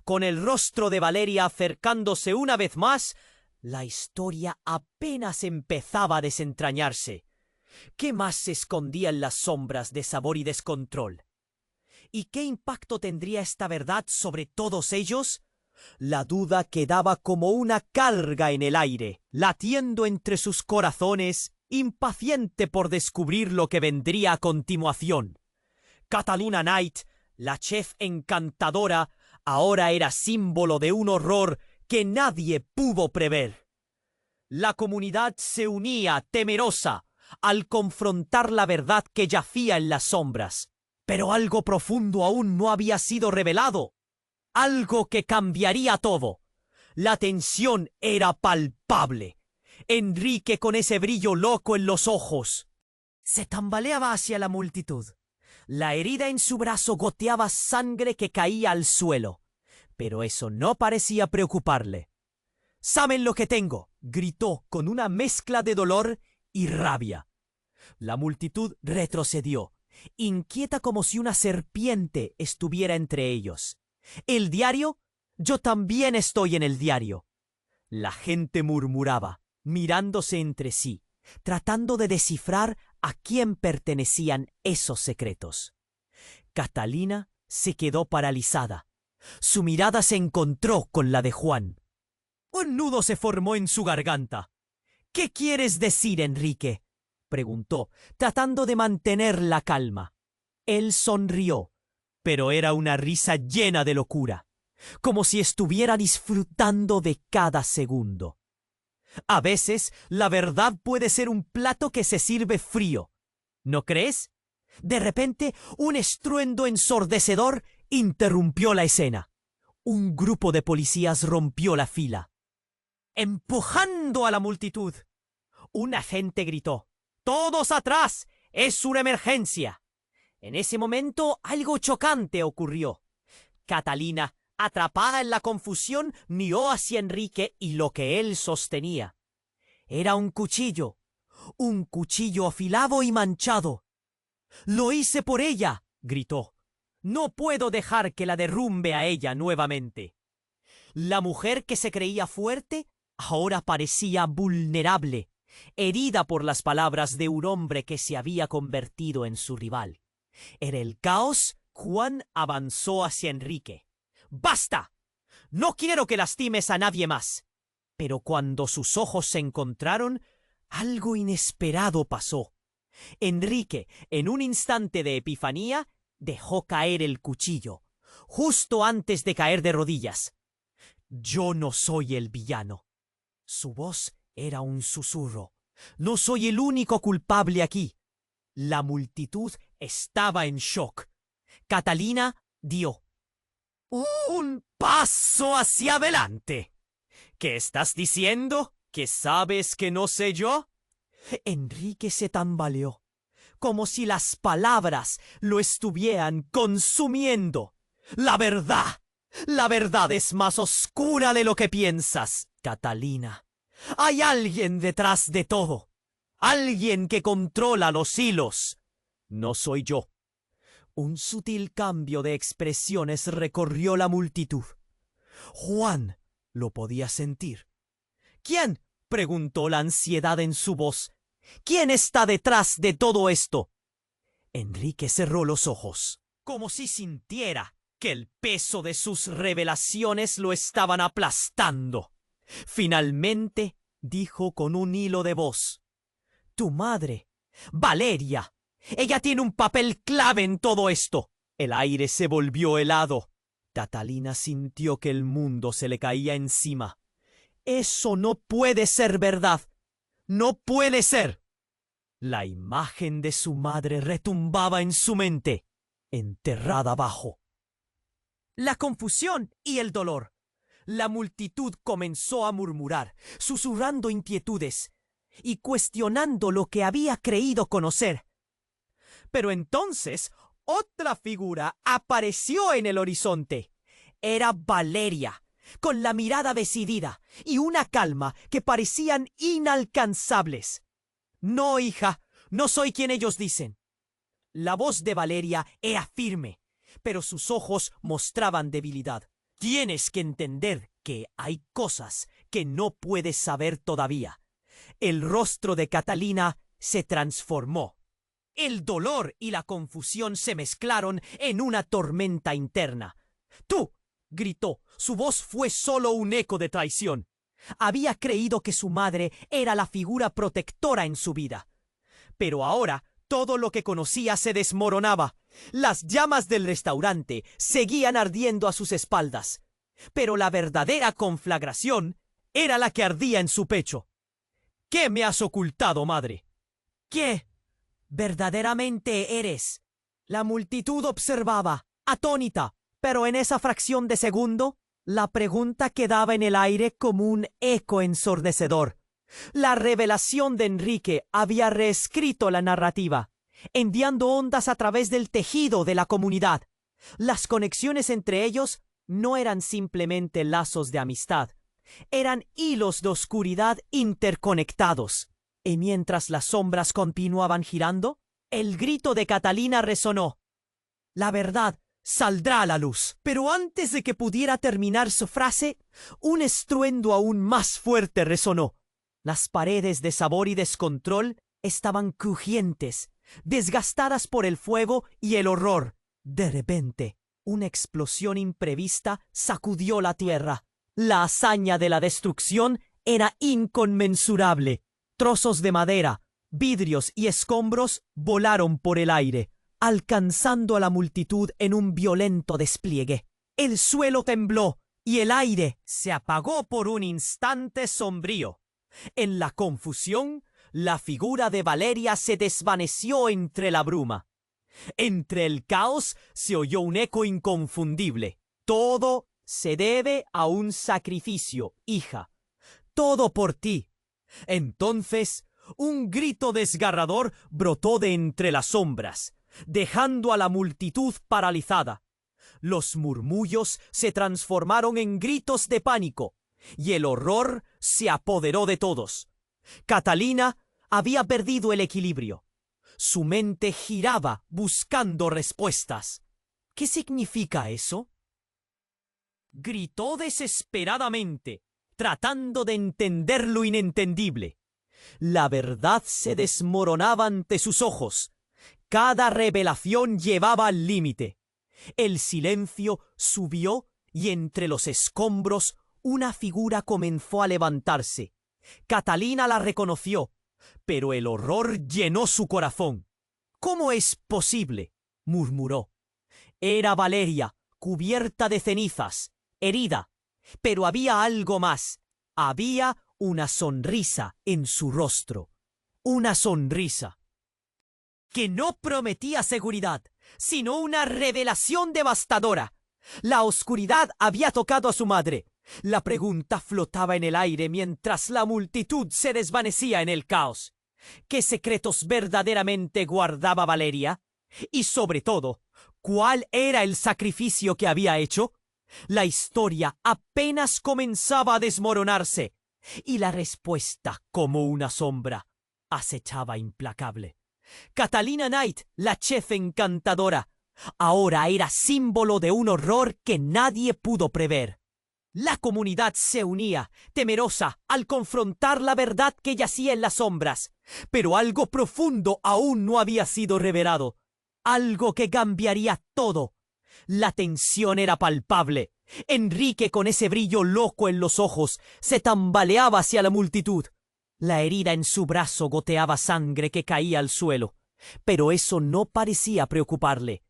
Con el rostro de Valeria acercándose una vez más, la historia apenas empezaba a desentrañarse. ¿Qué más se escondía en las sombras de sabor y descontrol? ¿Y qué impacto tendría esta verdad sobre todos ellos? La duda quedaba como una carga en el aire, latiendo entre sus corazones, impaciente por descubrir lo que vendría a continuación. Catalina Knight, la chef encantadora, ahora era símbolo de un horror que nadie pudo prever. La comunidad se unía temerosa al confrontar la verdad que yacía en las sombras. Pero algo profundo aún no había sido revelado. Algo que cambiaría todo. La tensión era palpable. Enrique, con ese brillo loco en los ojos, se tambaleaba hacia la multitud. La herida en su brazo goteaba sangre que caía al suelo. Pero eso no parecía preocuparle. «¿Saben lo que tengo?», gritó con una mezcla de dolor y rabia. La multitud retrocedió, inquieta como si una serpiente estuviera entre ellos. «¿El diario? Yo también estoy en el diario». La gente murmuraba, mirándose entre sí, tratando de descifrar a quién pertenecían esos secretos. Catalina se quedó paralizada. Su mirada se encontró con la de Juan. Un nudo se formó en su garganta. ¿Qué quieres decir, Enrique?, preguntó, tratando de mantener la calma. Él sonrió, pero era una risa llena de locura, como si estuviera disfrutando de cada segundo. A veces, la verdad puede ser un plato que se sirve frío, ¿no crees? De repente, un estruendo ensordecedor interrumpió la escena. Un grupo de policías rompió la fila, empujando a la multitud. Un agente gritó: ¡Todos atrás! ¡Es una emergencia! En ese momento, algo chocante ocurrió. Catalina, atrapada en la confusión, miró hacia Enrique y lo que él sostenía. Era un cuchillo afilado y manchado. «¡Lo hice por ella!», gritó. «No puedo dejar que la derrumbe a ella nuevamente». La mujer que se creía fuerte ahora parecía vulnerable, herida por las palabras de un hombre que se había convertido en su rival. En el caos, Juan avanzó hacia Enrique. «¡Basta! No quiero que lastimes a nadie más». Pero cuando sus ojos se encontraron, algo inesperado pasó. Enrique, en un instante de epifanía, dejó caer el cuchillo, justo antes de caer de rodillas. «Yo no soy el villano». Su voz era un susurro. «No soy el único culpable aquí». La multitud estaba en shock. Catalina dio un paso hacia adelante. «¿Qué estás diciendo? ¿Que sabes que no sé yo?». Enrique se tambaleó, como si las palabras lo estuvieran consumiendo. La verdad es más oscura de lo que piensas, Catalina. Hay alguien detrás de todo, alguien que controla los hilos. No soy yo». Un sutil cambio de expresiones recorrió la multitud. Juan lo podía sentir. «¿Quién?», preguntó la ansiedad en su voz. «¿Quién está detrás de todo esto?». Enrique cerró los ojos, como si sintiera que el peso de sus revelaciones lo estaban aplastando. Finalmente dijo con un hilo de voz: «Tu madre, Valeria. Ella tiene un papel clave en todo esto». El aire se volvió helado. Catalina sintió que el mundo se le caía encima. «Eso no puede ser verdad. No puede ser». La imagen de su madre retumbaba en su mente, enterrada abajo. La confusión y el dolor. La multitud comenzó a murmurar, susurrando inquietudes y cuestionando lo que había creído conocer. Pero entonces otra figura apareció en el horizonte. Era Valeria, con la mirada decidida y una calma que parecían inalcanzables. «No, hija, no soy quien ellos dicen». La voz de Valeria era firme, pero sus ojos mostraban debilidad. «Tienes que entender que hay cosas que no puedes saber todavía». El rostro de Catalina se transformó. El dolor y la confusión se mezclaron en una tormenta interna. «¡Tú!», gritó. Su voz fue solo un eco de traición. Había creído que su madre era la figura protectora en su vida. Pero ahora todo lo que conocía se desmoronaba. Las llamas del restaurante seguían ardiendo a sus espaldas. Pero la verdadera conflagración era la que ardía en su pecho. «¿Qué me has ocultado, madre?». «¿Qué verdaderamente eres?». La multitud observaba, atónita, pero en esa fracción de segundo, la pregunta quedaba en el aire como un eco ensordecedor. La revelación de Enrique había reescrito la narrativa, enviando ondas a través del tejido de la comunidad. Las conexiones entre ellos no eran simplemente lazos de amistad, eran hilos de oscuridad interconectados. Y mientras las sombras continuaban girando, el grito de Catalina resonó: «La verdad saldrá a la luz». Pero antes de que pudiera terminar su frase, un estruendo aún más fuerte resonó. Las paredes de sabor y descontrol estaban crujientes, desgastadas por el fuego y el horror. De repente, una explosión imprevista sacudió la tierra. La hazaña de la destrucción era inconmensurable. Trozos de madera, vidrios y escombros volaron por el aire, alcanzando a la multitud en un violento despliegue. El suelo tembló y el aire se apagó por un instante sombrío. En la confusión, la figura de Valeria se desvaneció entre la bruma. Entre el caos se oyó un eco inconfundible. Todo se debe a un sacrificio, hija. Todo por ti. Entonces, un grito desgarrador brotó de entre las sombras, dejando a la multitud paralizada. Los murmullos se transformaron en gritos de pánico, y el horror se apoderó de todos. Catalina había perdido el equilibrio. Su mente giraba buscando respuestas. ¿Qué significa eso? Gritó desesperadamente, tratando de entender lo inentendible. La verdad se desmoronaba ante sus ojos. Cada revelación llevaba al límite. El silencio subió y entre los escombros una figura comenzó a levantarse. Catalina la reconoció, pero el horror llenó su corazón. «¿Cómo es posible?», murmuró. Era Valeria, cubierta de cenizas, herida, pero había algo más. Había una sonrisa en su rostro. Una sonrisa que no prometía seguridad, sino una revelación devastadora. La oscuridad había tocado a su madre. La pregunta flotaba en el aire mientras la multitud se desvanecía en el caos. ¿Qué secretos verdaderamente guardaba Valeria? Y sobre todo, ¿cuál era el sacrificio que había hecho? La historia apenas comenzaba a desmoronarse, y la respuesta, como una sombra, acechaba implacable. Catalina Knight, la chef encantadora, ahora era símbolo de un horror que nadie pudo prever. La comunidad se unía, temerosa, al confrontar la verdad que yacía en las sombras, pero algo profundo aún no había sido revelado, algo que cambiaría todo. La tensión era palpable. Enrique, con ese brillo loco en los ojos, se tambaleaba hacia la multitud. La herida en su brazo goteaba sangre que caía al suelo, pero eso no parecía preocuparle.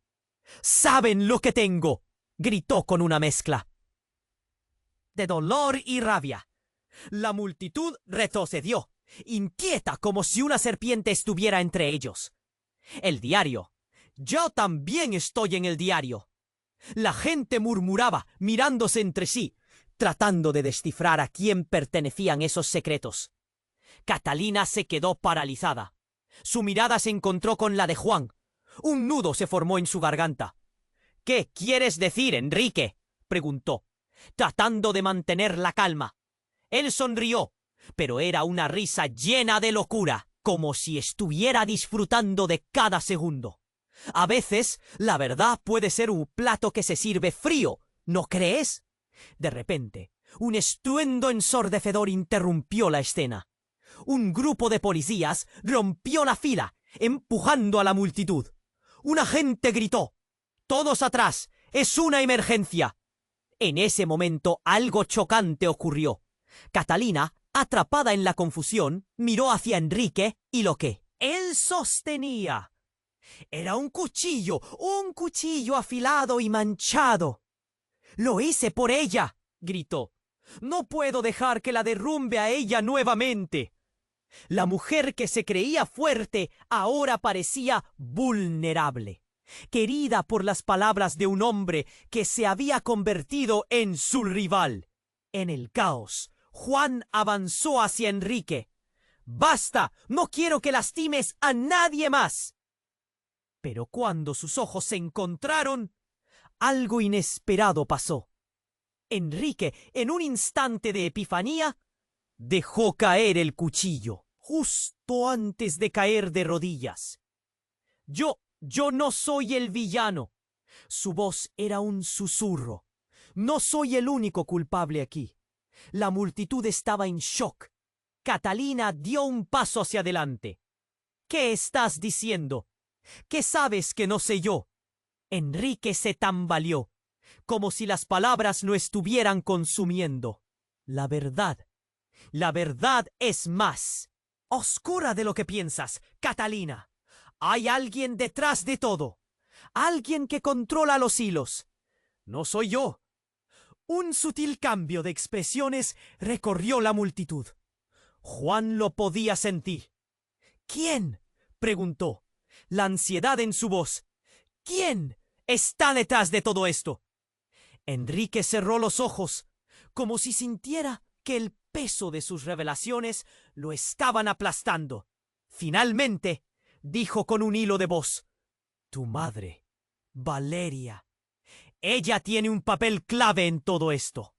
«¿Saben lo que tengo?», gritó con una mezcla de dolor y rabia. La multitud retrocedió, inquieta como si una serpiente estuviera entre ellos. El diario. «Yo también estoy en el diario». La gente murmuraba, mirándose entre sí, tratando de descifrar a quién pertenecían esos secretos. Catalina se quedó paralizada. Su mirada se encontró con la de Juan. Un nudo se formó en su garganta. «¿Qué quieres decir, Enrique?», preguntó, tratando de mantener la calma. Él sonrió, pero era una risa llena de locura, como si estuviera disfrutando de cada segundo. A veces, la verdad puede ser un plato que se sirve frío, ¿no crees? De repente, un estruendo ensordecedor interrumpió la escena. Un grupo de policías rompió la fila, empujando a la multitud. Un agente gritó: «¡Todos atrás! ¡Es una emergencia!». En ese momento algo chocante ocurrió. Catalina, atrapada en la confusión, miró hacia Enrique y lo que él sostenía era un cuchillo afilado y manchado. «¡Lo hice por ella!», gritó. «No puedo dejar que la derrumbe a ella nuevamente». La mujer que se creía fuerte ahora parecía vulnerable, querida por las palabras de un hombre que se había convertido en su rival. En el caos, Juan avanzó hacia Enrique. «¡Basta! ¡No quiero que lastimes a nadie más!». Pero cuando sus ojos se encontraron, algo inesperado pasó. Enrique, en un instante de epifanía, dejó caer el cuchillo, justo antes de caer de rodillas. Yo no soy el villano». Su voz era un susurro. «No soy el único culpable aquí». La multitud estaba en shock. Catalina dio un paso hacia adelante. «¿Qué estás diciendo? ¿Qué sabes que no sé yo?». Enrique se tambaleó, como si las palabras lo estuvieran consumiendo. La verdad es más». oscura de lo que piensas, Catalina. Hay alguien detrás de todo. Alguien que controla los hilos. No soy yo. Un sutil cambio de expresiones recorrió la multitud. Juan lo podía sentir. ¿Quién?, preguntó, la ansiedad en su voz. ¿Quién está detrás de todo esto? Enrique cerró los ojos, como si sintiera que el peso de sus revelaciones lo estaban aplastando. Finalmente, dijo con un hilo de voz: tu madre, Valeria. Ella tiene un papel clave en todo esto.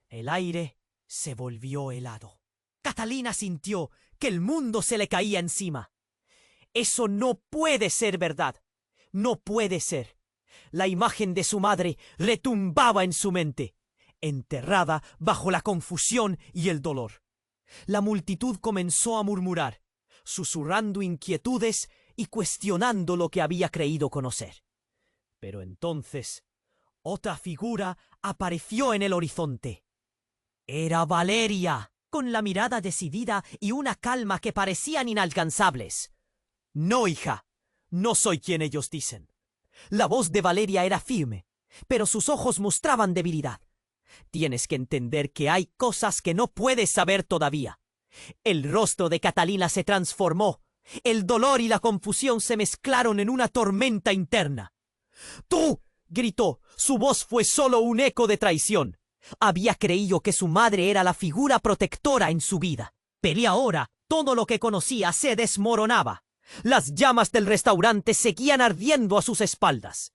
El aire se volvió helado. Catalina sintió que el mundo se le caía encima. Eso no puede ser verdad. No puede ser. La imagen de su madre retumbaba en su mente, enterrada bajo la confusión y el dolor. La multitud comenzó a murmurar, susurrando inquietudes y cuestionando lo que había creído conocer. Pero entonces, otra figura apareció en el horizonte. Era Valeria, con la mirada decidida y una calma que parecían inalcanzables. No, hija, no soy quien ellos dicen. La voz de Valeria era firme, pero sus ojos mostraban debilidad. Tienes que entender que hay cosas que no puedes saber todavía. El rostro de Catalina se transformó. El dolor y la confusión se mezclaron en una tormenta interna. ¡Tú!, gritó. Su voz fue solo un eco de traición. Había creído que su madre era la figura protectora en su vida. Pero ahora todo lo que conocía se desmoronaba. Las llamas del restaurante seguían ardiendo a sus espaldas.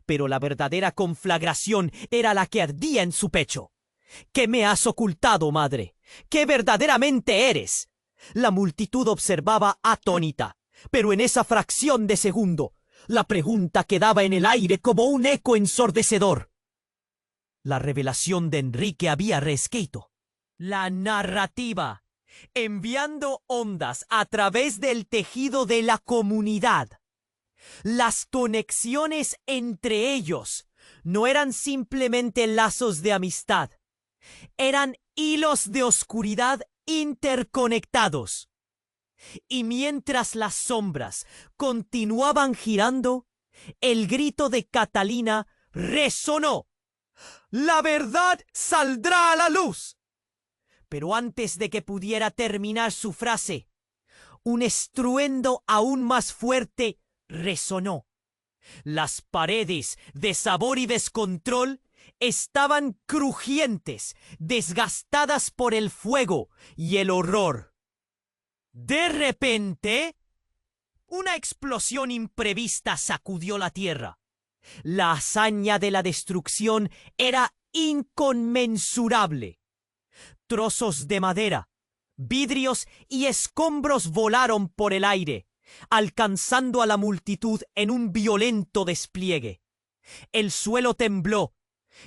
Pero la verdadera conflagración era la que ardía en su pecho. ¿Qué me has ocultado, madre? ¿Qué verdaderamente eres? La multitud observaba atónita, pero en esa fracción de segundo, la pregunta quedaba en el aire como un eco ensordecedor. La revelación de Enrique había reescrito la narrativa, enviando ondas a través del tejido de la comunidad. Las conexiones entre ellos no eran simplemente lazos de amistad, eran hilos de oscuridad interconectados. Y mientras las sombras continuaban girando, el grito de Catalina resonó: ¡la verdad saldrá a la luz! Pero antes de que pudiera terminar su frase, un estruendo aún más fuerte resonó. Las paredes de sabor y descontrol estaban crujientes, desgastadas por el fuego y el horror. De repente, una explosión imprevista sacudió la tierra. La hazaña de la destrucción era inconmensurable. Trozos de madera, vidrios y escombros volaron por el aire, alcanzando a la multitud en un violento despliegue. El suelo tembló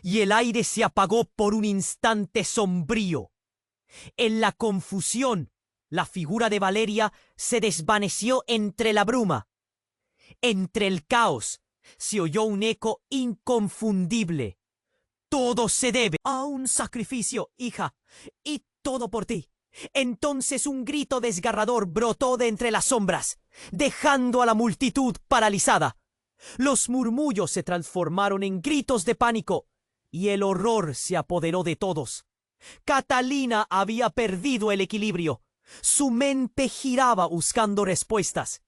y el aire se apagó por un instante sombrío. En la confusión, la figura de Valeria se desvaneció entre la bruma. Entre el caos se oyó un eco inconfundible. Todo se debe a un sacrificio, hija, y todo por ti. Entonces un grito desgarrador brotó de entre las sombras, dejando a la multitud paralizada. Los murmullos se transformaron en gritos de pánico y el horror se apoderó de todos. Catalina había perdido el equilibrio. Su mente giraba buscando respuestas.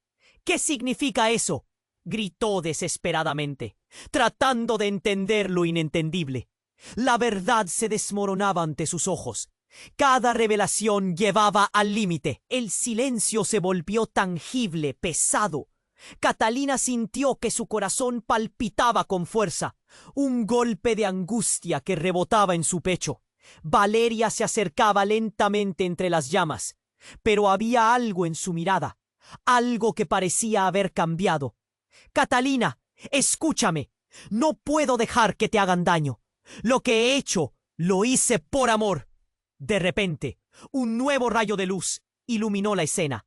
¿Qué significa eso?, gritó desesperadamente, tratando de entender lo inentendible. La verdad se desmoronaba ante sus ojos. Cada revelación llevaba al límite. El silencio se volvió tangible, pesado. Catalina sintió que su corazón palpitaba con fuerza, un golpe de angustia que rebotaba en su pecho. Valeria se acercaba lentamente entre las llamas, pero había algo en su mirada, algo que parecía haber cambiado. Catalina, escúchame, no puedo dejar que te hagan daño. Lo que he hecho, lo hice por amor. De repente, un nuevo rayo de luz iluminó la escena.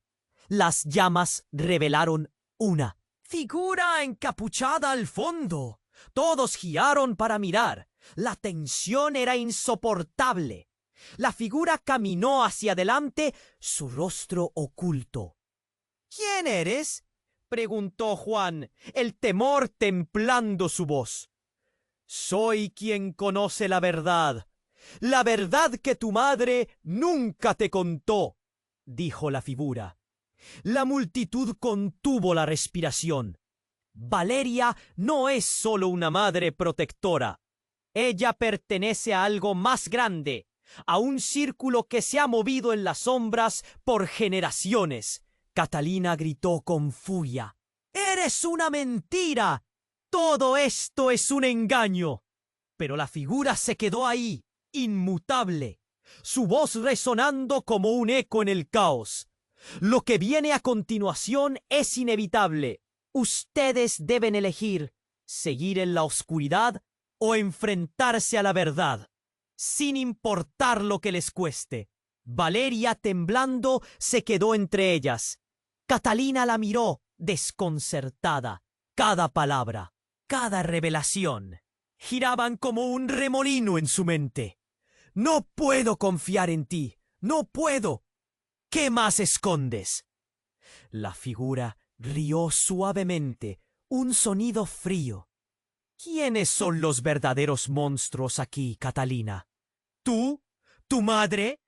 Las llamas revelaron una figura encapuchada al fondo. Todos giraron para mirar. La tensión era insoportable. La figura caminó hacia adelante, su rostro oculto. —¿Quién eres? —preguntó Juan, el temor templando su voz. —Soy quien conoce la verdad que tu madre nunca te contó —dijo la figura. La multitud contuvo la respiración. Valeria no es solo una madre protectora. Ella pertenece a algo más grande, a un círculo que se ha movido en las sombras por generaciones. Catalina gritó con furia. ¡Eres una mentira! ¡Todo esto es un engaño! Pero la figura se quedó ahí, inmutable, su voz resonando como un eco en el caos. Lo que viene a continuación es inevitable. Ustedes deben elegir seguir en la oscuridad o enfrentarse a la verdad, sin importar lo que les cueste. Valeria, temblando, se quedó entre ellas. Catalina la miró, desconcertada. Cada palabra, cada revelación, giraban como un remolino en su mente. «No puedo confiar en ti, no puedo. ¿Qué más escondes?» La figura rió suavemente, un sonido frío. ¿Quiénes son los verdaderos monstruos aquí, Catalina? ¿Tú? ¿Tu madre?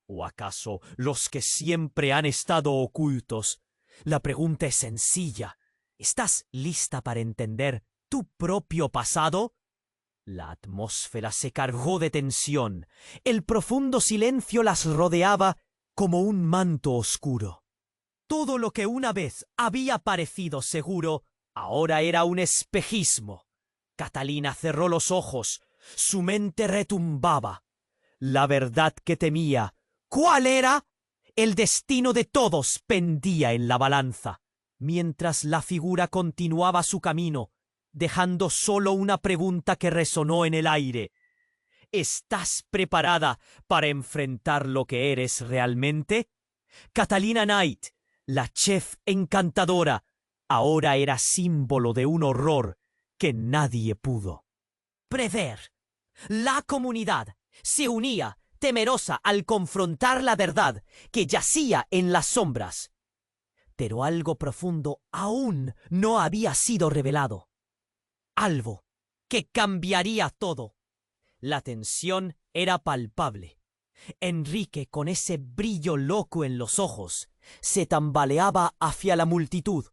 ¿O acaso los que siempre han estado ocultos? La pregunta es sencilla. ¿Estás lista para entender tu propio pasado? La atmósfera se cargó de tensión. El profundo silencio las rodeaba como un manto oscuro. Todo lo que una vez había parecido seguro, ahora era un espejismo. Catalina cerró los ojos. Su mente retumbaba. La verdad que temía, ¿cuál era? El destino de todos pendía en la balanza, mientras la figura continuaba su camino, dejando solo una pregunta que resonó en el aire. ¿Estás preparada para enfrentar lo que eres realmente? Catalina Knight, la chef encantadora, ahora era símbolo de un horror que nadie pudo prever. La comunidad se unía, temerosa al confrontar la verdad que yacía en las sombras. Pero algo profundo aún no había sido revelado. Algo que cambiaría todo. La tensión era palpable. Enrique, con ese brillo loco en los ojos, se tambaleaba hacia la multitud.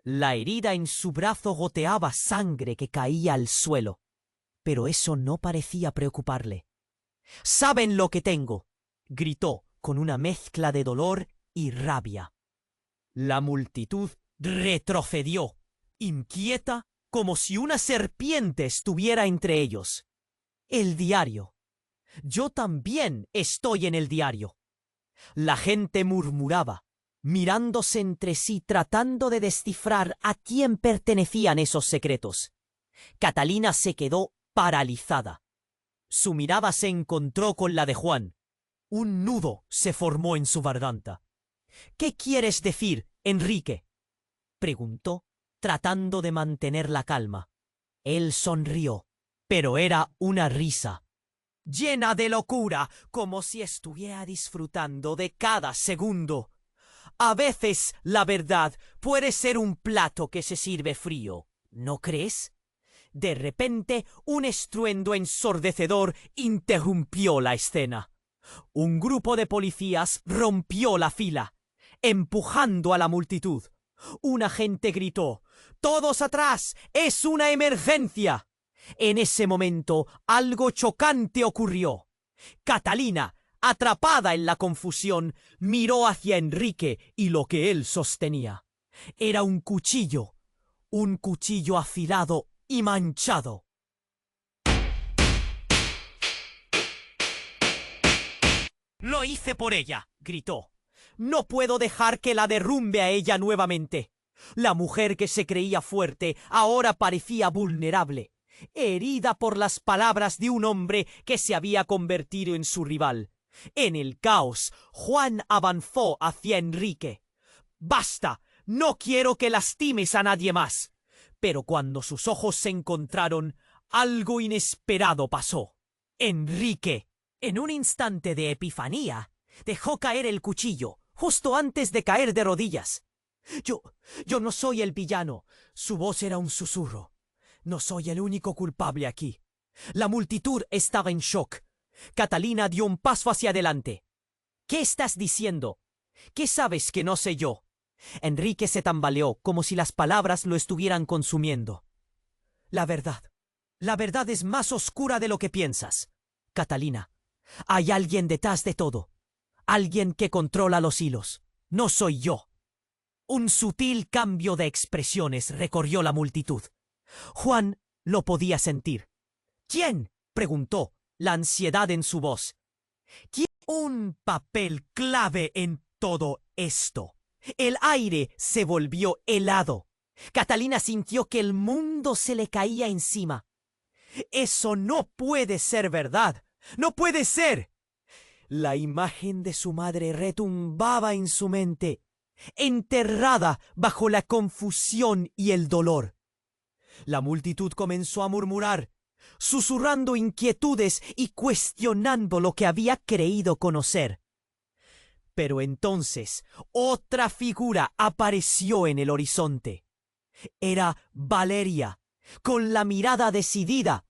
La herida en su brazo goteaba sangre que caía al suelo. Pero eso no parecía preocuparle. «¿Saben lo que tengo?», gritó con una mezcla de dolor y rabia. La multitud retrocedió, inquieta, como si una serpiente estuviera entre ellos. El diario. Yo también estoy en el diario. La gente murmuraba, mirándose entre sí, tratando de descifrar a quién pertenecían esos secretos. Catalina se quedó paralizada. Su mirada se encontró con la de Juan. Un nudo se formó en su garganta. «¿Qué quieres decir, Enrique?», preguntó, tratando de mantener la calma. Él sonrió, pero era una risa, llena de locura, como si estuviera disfrutando de cada segundo. «A veces la verdad puede ser un plato que se sirve frío, ¿no crees?» De repente, un estruendo ensordecedor interrumpió la escena. Un grupo de policías rompió la fila, empujando a la multitud. Un agente gritó: «¡Todos atrás! ¡Es una emergencia!». En ese momento, algo chocante ocurrió. Catalina, atrapada en la confusión, miró hacia Enrique y lo que él sostenía. Era un cuchillo afilado y manchado. «Lo hice por ella», gritó. «No puedo dejar que la derrumbe a ella nuevamente». La mujer que se creía fuerte ahora parecía vulnerable, herida por las palabras de un hombre que se había convertido en su rival. En el caos, Juan avanzó hacia Enrique. «¡Basta! No quiero que lastimes a nadie más». Pero cuando sus ojos se encontraron, algo inesperado pasó. Enrique En un instante de epifanía, dejó caer el cuchillo, justo antes de caer de rodillas. Yo no soy el villano. Su voz era un susurro. No soy el único culpable aquí. La multitud estaba en shock. Catalina dio un paso hacia adelante. ¿Qué estás diciendo? ¿Qué sabes que no sé yo? Enrique se tambaleó como si las palabras lo estuvieran consumiendo. La verdad es más oscura de lo que piensas. Catalina, hay alguien detrás de todo. Alguien que controla los hilos. No soy yo. Un sutil cambio de expresiones recorrió la multitud. Juan lo podía sentir. ¿Quién? Preguntó, la ansiedad en su voz. ¿Quién? Un papel clave en todo esto. El aire se volvió helado. Catalina sintió que el mundo se le caía encima. Eso no puede ser verdad. ¡No puede ser! La imagen de su madre retumbaba en su mente, enterrada bajo la confusión y el dolor. La multitud comenzó a murmurar, susurrando inquietudes y cuestionando lo que había creído conocer. Pero entonces otra figura apareció en el horizonte. Era Valeria, con la mirada decidida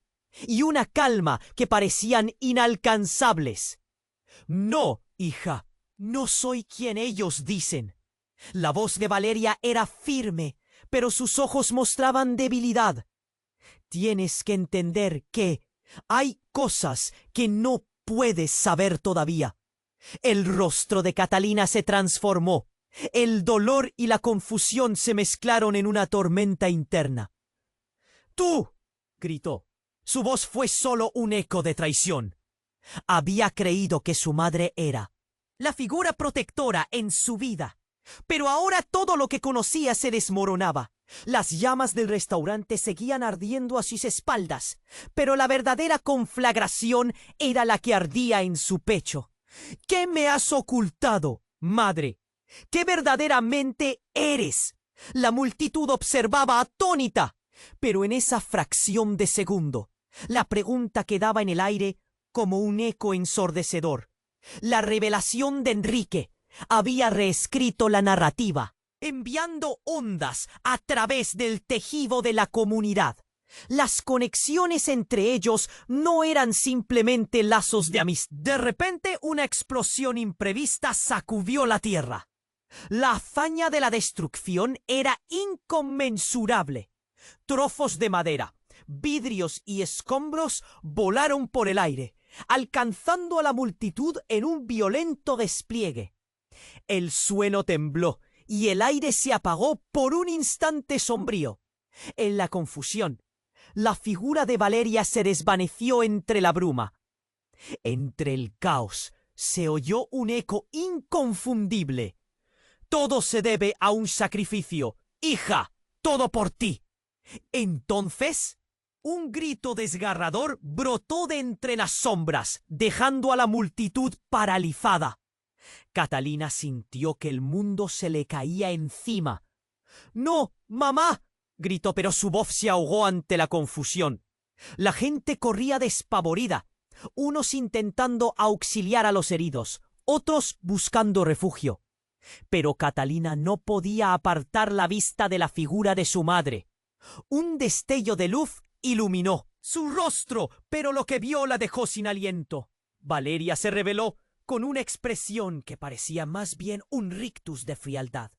y una calma que parecían inalcanzables. No, hija, no soy quien ellos dicen. La voz de Valeria era firme, pero sus ojos mostraban debilidad. Tienes que entender que hay cosas que no puedes saber todavía. El rostro de Catalina se transformó. El dolor y la confusión se mezclaron en una tormenta interna. ¡Tú! Gritó. Su voz fue solo un eco de traición. Había creído que su madre era la figura protectora en su vida, pero ahora todo lo que conocía se desmoronaba. Las llamas del restaurante seguían ardiendo a sus espaldas, pero la verdadera conflagración era la que ardía en su pecho. ¿Qué me has ocultado, madre? ¿Qué verdaderamente eres? La multitud observaba atónita, pero en esa fracción de segundo, la pregunta quedaba en el aire como un eco ensordecedor. La revelación de Enrique había reescrito la narrativa, enviando ondas a través del tejido de la comunidad. Las conexiones entre ellos no eran simplemente lazos de amistad. De repente, una explosión imprevista sacudió la tierra. La hazaña de la destrucción era inconmensurable. Trozos de madera, vidrios y escombros volaron por el aire, alcanzando a la multitud en un violento despliegue. El suelo tembló y el aire se apagó por un instante sombrío. En la confusión, la figura de Valeria se desvaneció entre la bruma. Entre el caos se oyó un eco inconfundible. Todo se debe a un sacrificio. Hija, todo por ti. Entonces, un grito desgarrador brotó de entre las sombras, dejando a la multitud paralizada. Catalina sintió que el mundo se le caía encima. ¡No, mamá!, gritó, pero su voz se ahogó ante la confusión. La gente corría despavorida, unos intentando auxiliar a los heridos, otros buscando refugio. Pero Catalina no podía apartar la vista de la figura de su madre. Un destello de luz iluminó su rostro, pero lo que vio la dejó sin aliento. Valeria se reveló con una expresión que parecía más bien un rictus de frialdad.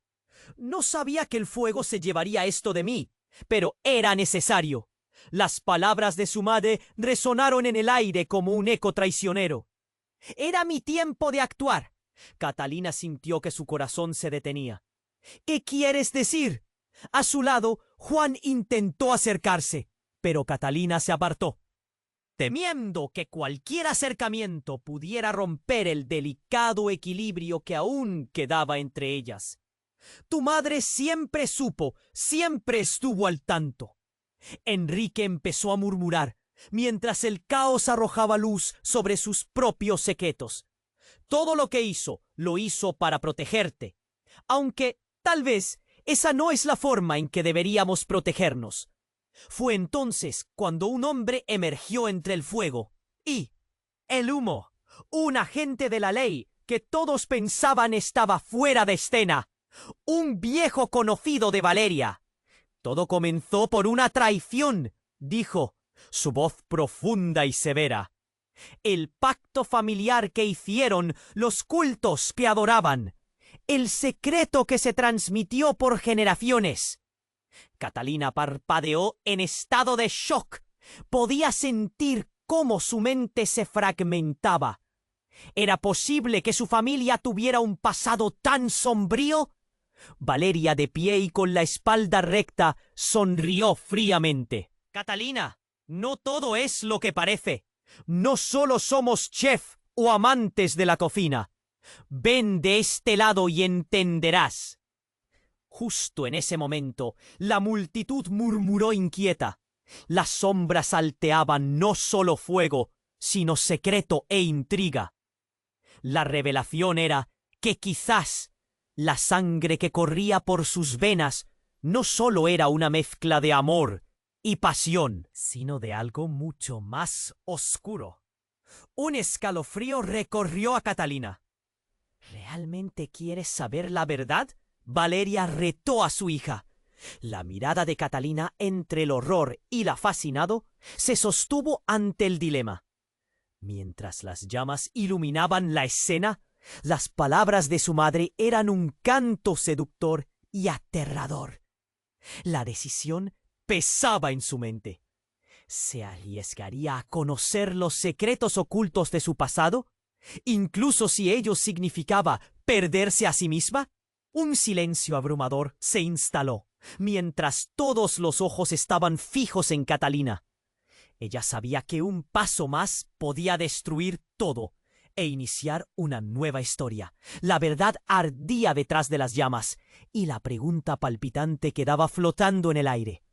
No sabía que el fuego se llevaría esto de mí, pero era necesario. Las palabras de su madre resonaron en el aire como un eco traicionero. Era mi tiempo de actuar. Catalina sintió que su corazón se detenía. ¿Qué quieres decir? A su lado, Juan intentó acercarse, pero Catalina se apartó, temiendo que cualquier acercamiento pudiera romper el delicado equilibrio que aún quedaba entre ellas. Tu madre siempre supo, siempre estuvo al tanto. Enrique empezó a murmurar, mientras el caos arrojaba luz sobre sus propios secretos. Todo lo que hizo, lo hizo para protegerte, aunque tal vez esa no es la forma en que deberíamos protegernos. Fue entonces cuando un hombre emergió entre el fuego y el humo. Un agente de la ley que todos pensaban estaba fuera de escena. Un viejo conocido de Valeria. Todo comenzó por una traición, dijo, su voz profunda y severa. El pacto familiar que hicieron, los cultos que adoraban, el secreto que se transmitió por generaciones. Catalina parpadeó en estado de shock. Podía sentir cómo su mente se fragmentaba. ¿Era posible que su familia tuviera un pasado tan sombrío? Valeria, de pie y con la espalda recta, sonrió fríamente. Catalina, no todo es lo que parece. No solo somos chef o amantes de la cocina. Ven de este lado y entenderás. Justo en ese momento, la multitud murmuró inquieta. Las sombras salteaban no solo fuego, sino secreto e intriga. La revelación era que quizás la sangre que corría por sus venas no solo era una mezcla de amor y pasión, sino de algo mucho más oscuro. Un escalofrío recorrió a Catalina. ¿Realmente quieres saber la verdad? Valeria retó a su hija. La mirada de Catalina, entre el horror y la fascinado, se sostuvo ante el dilema. Mientras las llamas iluminaban la escena, las palabras de su madre eran un canto seductor y aterrador. La decisión pesaba en su mente. ¿Se arriesgaría a conocer los secretos ocultos de su pasado? ¿Incluso si ello significaba perderse a sí misma? Un silencio abrumador se instaló, mientras todos los ojos estaban fijos en Catalina. Ella sabía que un paso más podía destruir todo e iniciar una nueva historia. La verdad ardía detrás de las llamas, y la pregunta palpitante quedaba flotando en el aire.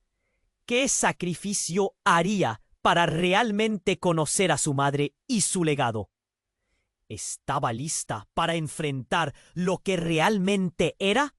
¿Qué sacrificio haría para realmente conocer a su madre y su legado? ¿Estaba lista para enfrentar lo que realmente era?